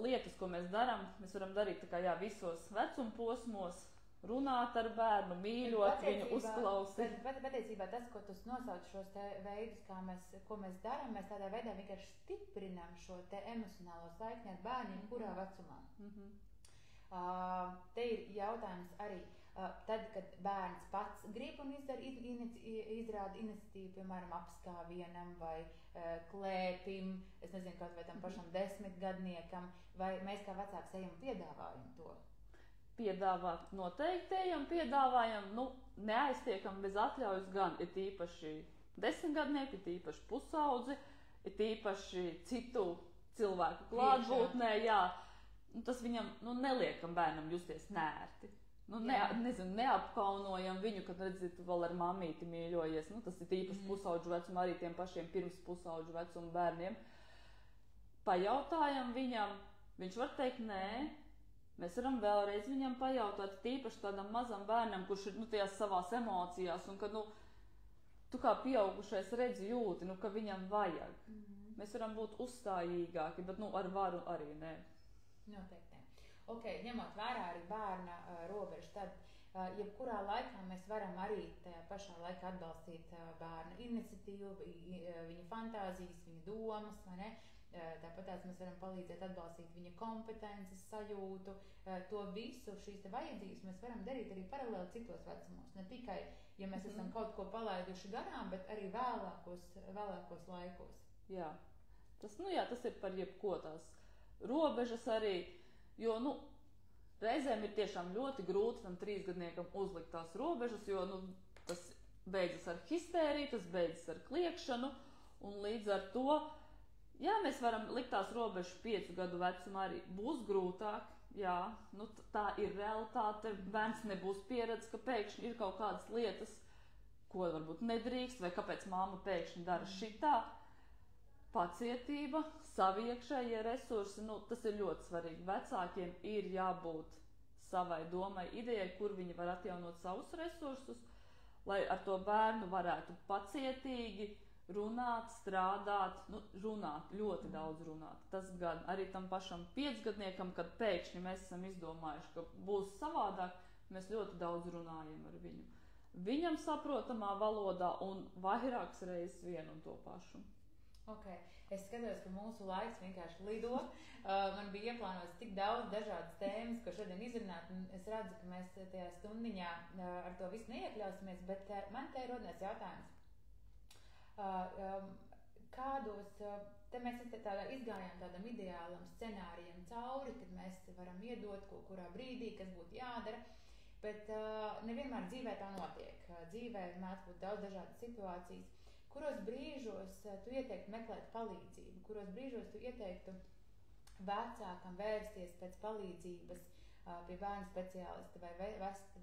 lietas, ko mēs darām, mēs varam darīt visos vecuma posmos, runāt ar bērnu, mīļot viņu, uzklausīt. Patiesībā tas, ko tu nosauc šos te veidus, ko mēs darām, mēs tādā veidā vienkārši stiprinām šo te emocionālo saikni ar bērniem, kurā vecumā. Te ir jautājums arī, tad, kad bērns pats grib un izrāda iniciatīvu, piemēram, apskāvienam vai klēpim, es nezinu, kaut vai tam pašam 10-gadniekam, vai mēs kā vecāks ejam piedāvājam to? piedāvāt noteiktējam, piedāvājam, neaiztiekam bez atļaujas gan, ir tīpaši 10-gadnieki, ir tīpaši pusaudzi, ir tīpaši citu cilvēku klātbūtnē, jā. Tas viņam, neliekam bērnam justies nērti. Neapkaunojam viņu, kad redzat, tu vēl ar mammīti mīļojies. Tas ir tīpaši pusauģu vecuma, arī tiem pašiem pirms pusauģu vecuma bērniem. Pajautājam viņam, viņš var teikt nē, mēs varam vēlreiz viņam pajautāt, tīpaši tādam mazam bērnam, kurš ir tajās savās emocijās, un kad tu kā pieaugušais redzi jūti, ka viņam vajag. Mēs varam būt uzstājīgāki, bet ar varu arī nē. Noteikti. Ok, ņemot vērā arī bērna robežu, tad jebkurā laikā mēs varam arī tajā pašā laikā atbalstīt bērna iniciatīvu, viņa fantāzijas, viņa domas, vai ne? Tāpat mēs varam palīdzēt atbalstīt viņa kompetences, sajūtu, to visu, šīs te vajadzības mēs varam darīt arī paralēli citos vecumos. Ne tikai, ja mēs esam kaut ko palaiduši garām, bet arī vēlākos laikos. Jā, tas ir par jebko tās robežas arī, jo, reizēm ir tiešām ļoti grūti tam 3-gadniekam uzlikt tās robežas, jo, tas beidzas ar histēriju, tas beidzas ar kliekšanu, un līdz ar to, jā, mēs varam likt tās robežas 5 gadu vecumā arī, būs grūtāk, jā, tā ir realitāte, bērns nebūs pieredze, ka pēkšņi ir kaut kādas lietas, ko varbūt nedrīkst, vai kāpēc mamma pēkšņi dara šitā. Pacietība, savi iekšējie resursi, tas ir ļoti svarīgi. Vecākiem ir jābūt savai domai, idejai, kur viņi var atjaunot savus resursus, lai ar to bērnu varētu pacietīgi runāt, strādāt, runāt, ļoti daudz runāt. Tas gan arī tam pašam 5-gadniekam, kad pēkšņi mēs esam izdomājuši, ka būs savādāk, mēs ļoti daudz runājam ar viņu. Viņam saprotamā valodā un vairākas reizes vienu un to pašu. Ok, es skatos, ka mūsu laiks vienkārši lido. Man bija ieplānots tik daudz dažādas tēmas, ko šodien izrunāt, un es redzu, ka mēs tajā stundiņā ar to visu neiekļausimies, bet man te ir rodinās jautājums. Kādos, te mēs izgājām tādam ideālam scenārijam cauri, kad mēs varam iedot, kurā brīdī, kas būtu jādara, bet nevienmēr dzīvē tā notiek. Dzīvē mēdz būt daudz dažādas situācijas. Kuros brīžos tu ieteiktu meklēt palīdzību? Kuros brīžos tu ieteiktu vecākam vērsties pēc palīdzības pie bērnu speciālista vai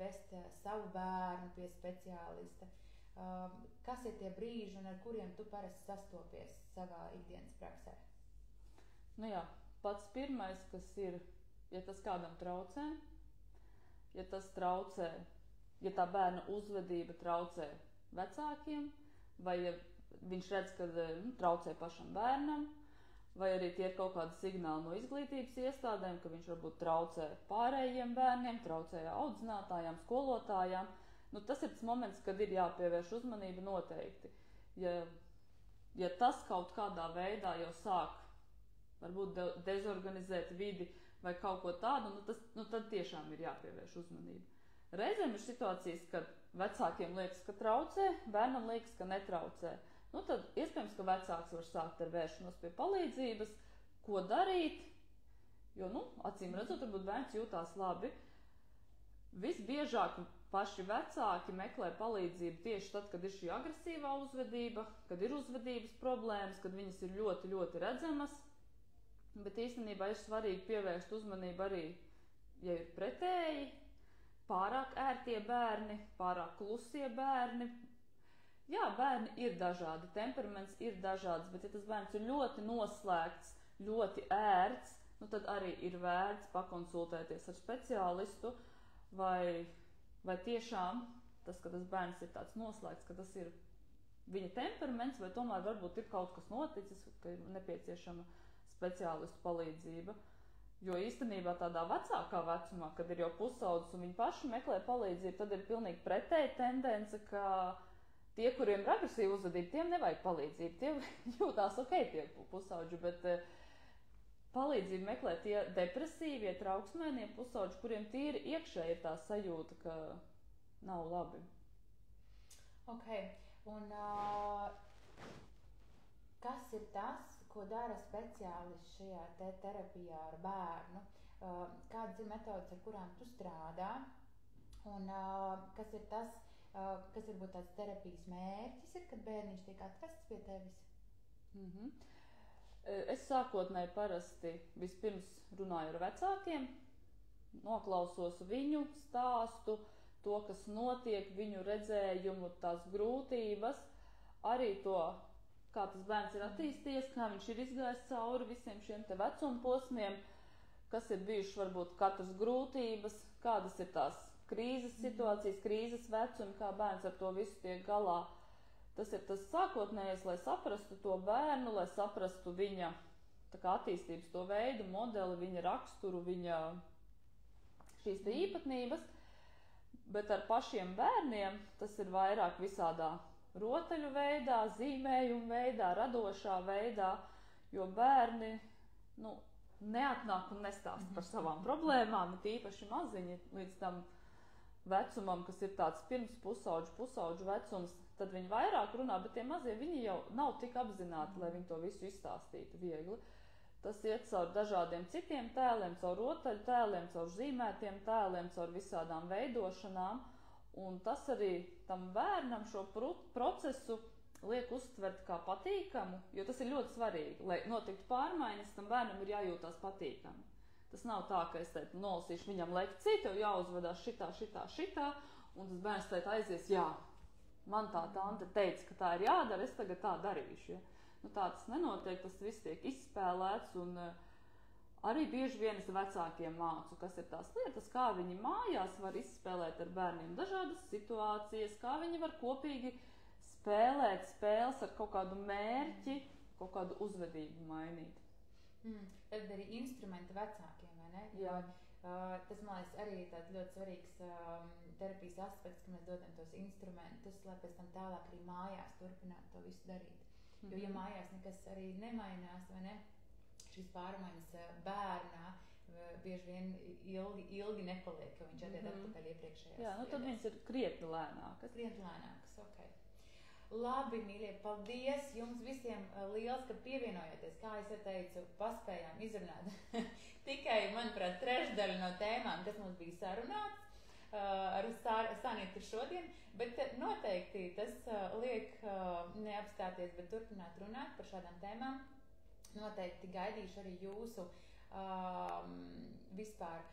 vest savu bērnu pie speciālista? Kas ir tie brīži un ar kuriem tu parasti sastopies savā ikdienas praksē? Pats pirmais, kas ir, ja tas kādam traucē, ja tā bērna uzvedība traucē vecākiem, vai ja viņš redz, ka traucē pašam bērnam, vai arī tie ir kaut kādi signāli no izglītības iestādēm, ka viņš varbūt traucē pārējiem bērniem, traucē audzinātājām, skolotājām. Tas ir tas moments, kad ir jāpievērš uzmanība noteikti. Ja tas kaut kādā veidā jau sāk varbūt dezorganizēt vidi vai kaut ko tādu, tad tiešām ir jāpievērš uzmanība. Reizēm ir situācijas, kad vecākiem liekas, ka traucē, bērnam liekas, ka netraucē. Tad iespējams, ka vecāks var sākt ar vēršanos pie palīdzības, ko darīt, jo, acīm redzot, varbūt bērns jūtās labi. Visbiežāk paši vecāki meklē palīdzību tieši tad, kad ir šī agresīvā uzvedība, kad ir uzvedības problēmas, kad viņas ir ļoti, ļoti redzamas, bet īstenībā ir svarīgi pievērst uzmanību arī, ja ir pretēji, pārāk ērtie bērni, pārāk klusie bērni. Jā, bērni ir dažādi, temperaments ir dažāds, bet ja tas bērns ir ļoti noslēgts, ļoti ērts, tad arī ir vērts pakonsultēties ar speciālistu, vai tiešām tas, ka tas bērns ir tāds noslēgts, ka tas ir viņa temperaments, vai tomēr varbūt ir kaut kas noticis, ka ir nepieciešama speciālistu palīdzība. Jo īstenībā tādā vecākā vecumā, kad ir jau pusaudzis un viņi paši meklē palīdzību, tad ir pilnīgi pretēja tendence, ka tie, kuriem ir agresīva uzvedība, tiem nevajag palīdzību. Tie jūtās ok, tie pusauģi, bet palīdzību meklē tie depresīvie, trauksmēnie pusauģi, kuriem tīri iekšēji ir tā sajūta, ka nav labi. Ok, un kas ir tas, ko dara speciālists šajā terapijā ar bērnu? Kādas kādas ir metodas, ar kurām tu strādā, un kas ir tas, kas varbūt tāds terapijas mērķis ir, kad bērniņš tiek atrasts pie tevis? Es sākotnēji parasti vispirms runāju ar vecākiem, noklausos viņu stāstu, to, kas notiek, viņu redzējumu, tās grūtības, arī to, kā tas bērns ir attīstījies, kā viņš ir izgājis cauri visiem šiem te vecuma posmiem, kas ir bijuši varbūt katras grūtības, kādas ir tās krīzes situācijas, krīzes vecumi, kā bērns ar to visu tiek galā. Tas ir tas sākotnējais, lai saprastu to bērnu, lai saprastu viņa tā kā attīstības to veidu, modeli, viņa raksturu, viņa šīs te īpatnības. Bet ar pašiem bērniem tas ir vairāk visādā rotaļu veidā, zīmējumu veidā, radošā veidā, jo bērni neatnāk un nestāst par savām problēmām, bet īpaši maziņi līdz tam vecumam, kas ir tāds pirms pusauģu vecums, tad viņi vairāk runā, bet tie mazie viņi jau nav tik apzināti, lai viņi to visu izstāstītu viegli. Tas iet caur dažādiem citiem tēliem, caur rotaļu tēliem, caur zīmētiem tēliem, caur visādām veidošanām, un tas arī tam bērnam šo procesu liek uztvert kā patīkamu, jo tas ir ļoti svarīgi, lai notiktu pārmaiņas, tam bērnam ir jājūtās patīkami. Tas nav tā, ka es teicu, nolasīšu viņam lekciju, tev jāuzvedās šitā, un tas bērns teikt aizies, jā, man tā tante teica, ka tā ir jādara, es tagad tā darīšu. Ja? Tā tas nenotiek, tas viss tiek izspēlēts, un arī bieži vien es vecākiem mācu, kas ir tās lietas, kā viņi mājās var izspēlēt ar bērniem dažādas situācijas, kā viņi var kopīgi spēlēt spēles ar kaut kādu mērķi, kaut kādu uzvedību mainīt. Tad arī instrumenti vecākiem, vai ne? Jā. Tas, man liekas, arī tāds ļoti svarīgs terapijas aspekts, ka mēs dodam tos instrumentus, lai pēc tam tālāk arī mājās turpinātu to visu darīt. Jo, ja mājās nekas arī nemainās, vai ne, šīs pārmaiņas bērnā bieži vien ilgi nepaliek, jo viņš attiek atpakaļ iepriekšējās. Jā, tad viņas ir krietni lēnākas. Ok. Labi, mīļie, paldies jums visiem liels, ka pievienojaties. Kā es jau teicu, paspējām izrunāt tikai, manuprāt, trešdaļu no tēmām, kas mums bija sarunāts ar Sanitu šodien, bet noteikti tas liek neapstāties, bet turpināt runāt par šādām tēmām. Noteikti gaidīšu arī jūsu vispār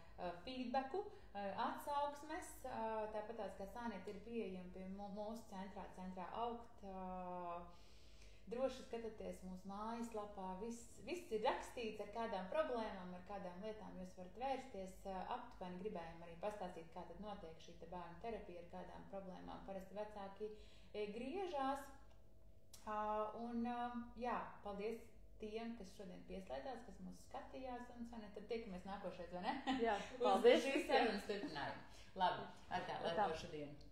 feedbacku, atsauksmes, tāpat tās, kā Sanita ir pieejama pie mūsu centrā augt. Droši skatieties mūsu mājaslapā, viss ir rakstīts, ar kādām problēmām, ar kādām lietām jūs varat vērsties. Aptuveni gribējām arī pastāstīt, kā tad notiek šī bērnu terapija, ar kādām problēmām parasti vecāki griežās. Jā, paldies tiem, kas šodien pieslēdzās, kas mūs skatījās, un Sanita, tad tiekamies nākošais, vai ne? Jā, paldies. Uz šīs sarunas turpinājumu. Labi, ar tā, lai došu dienu.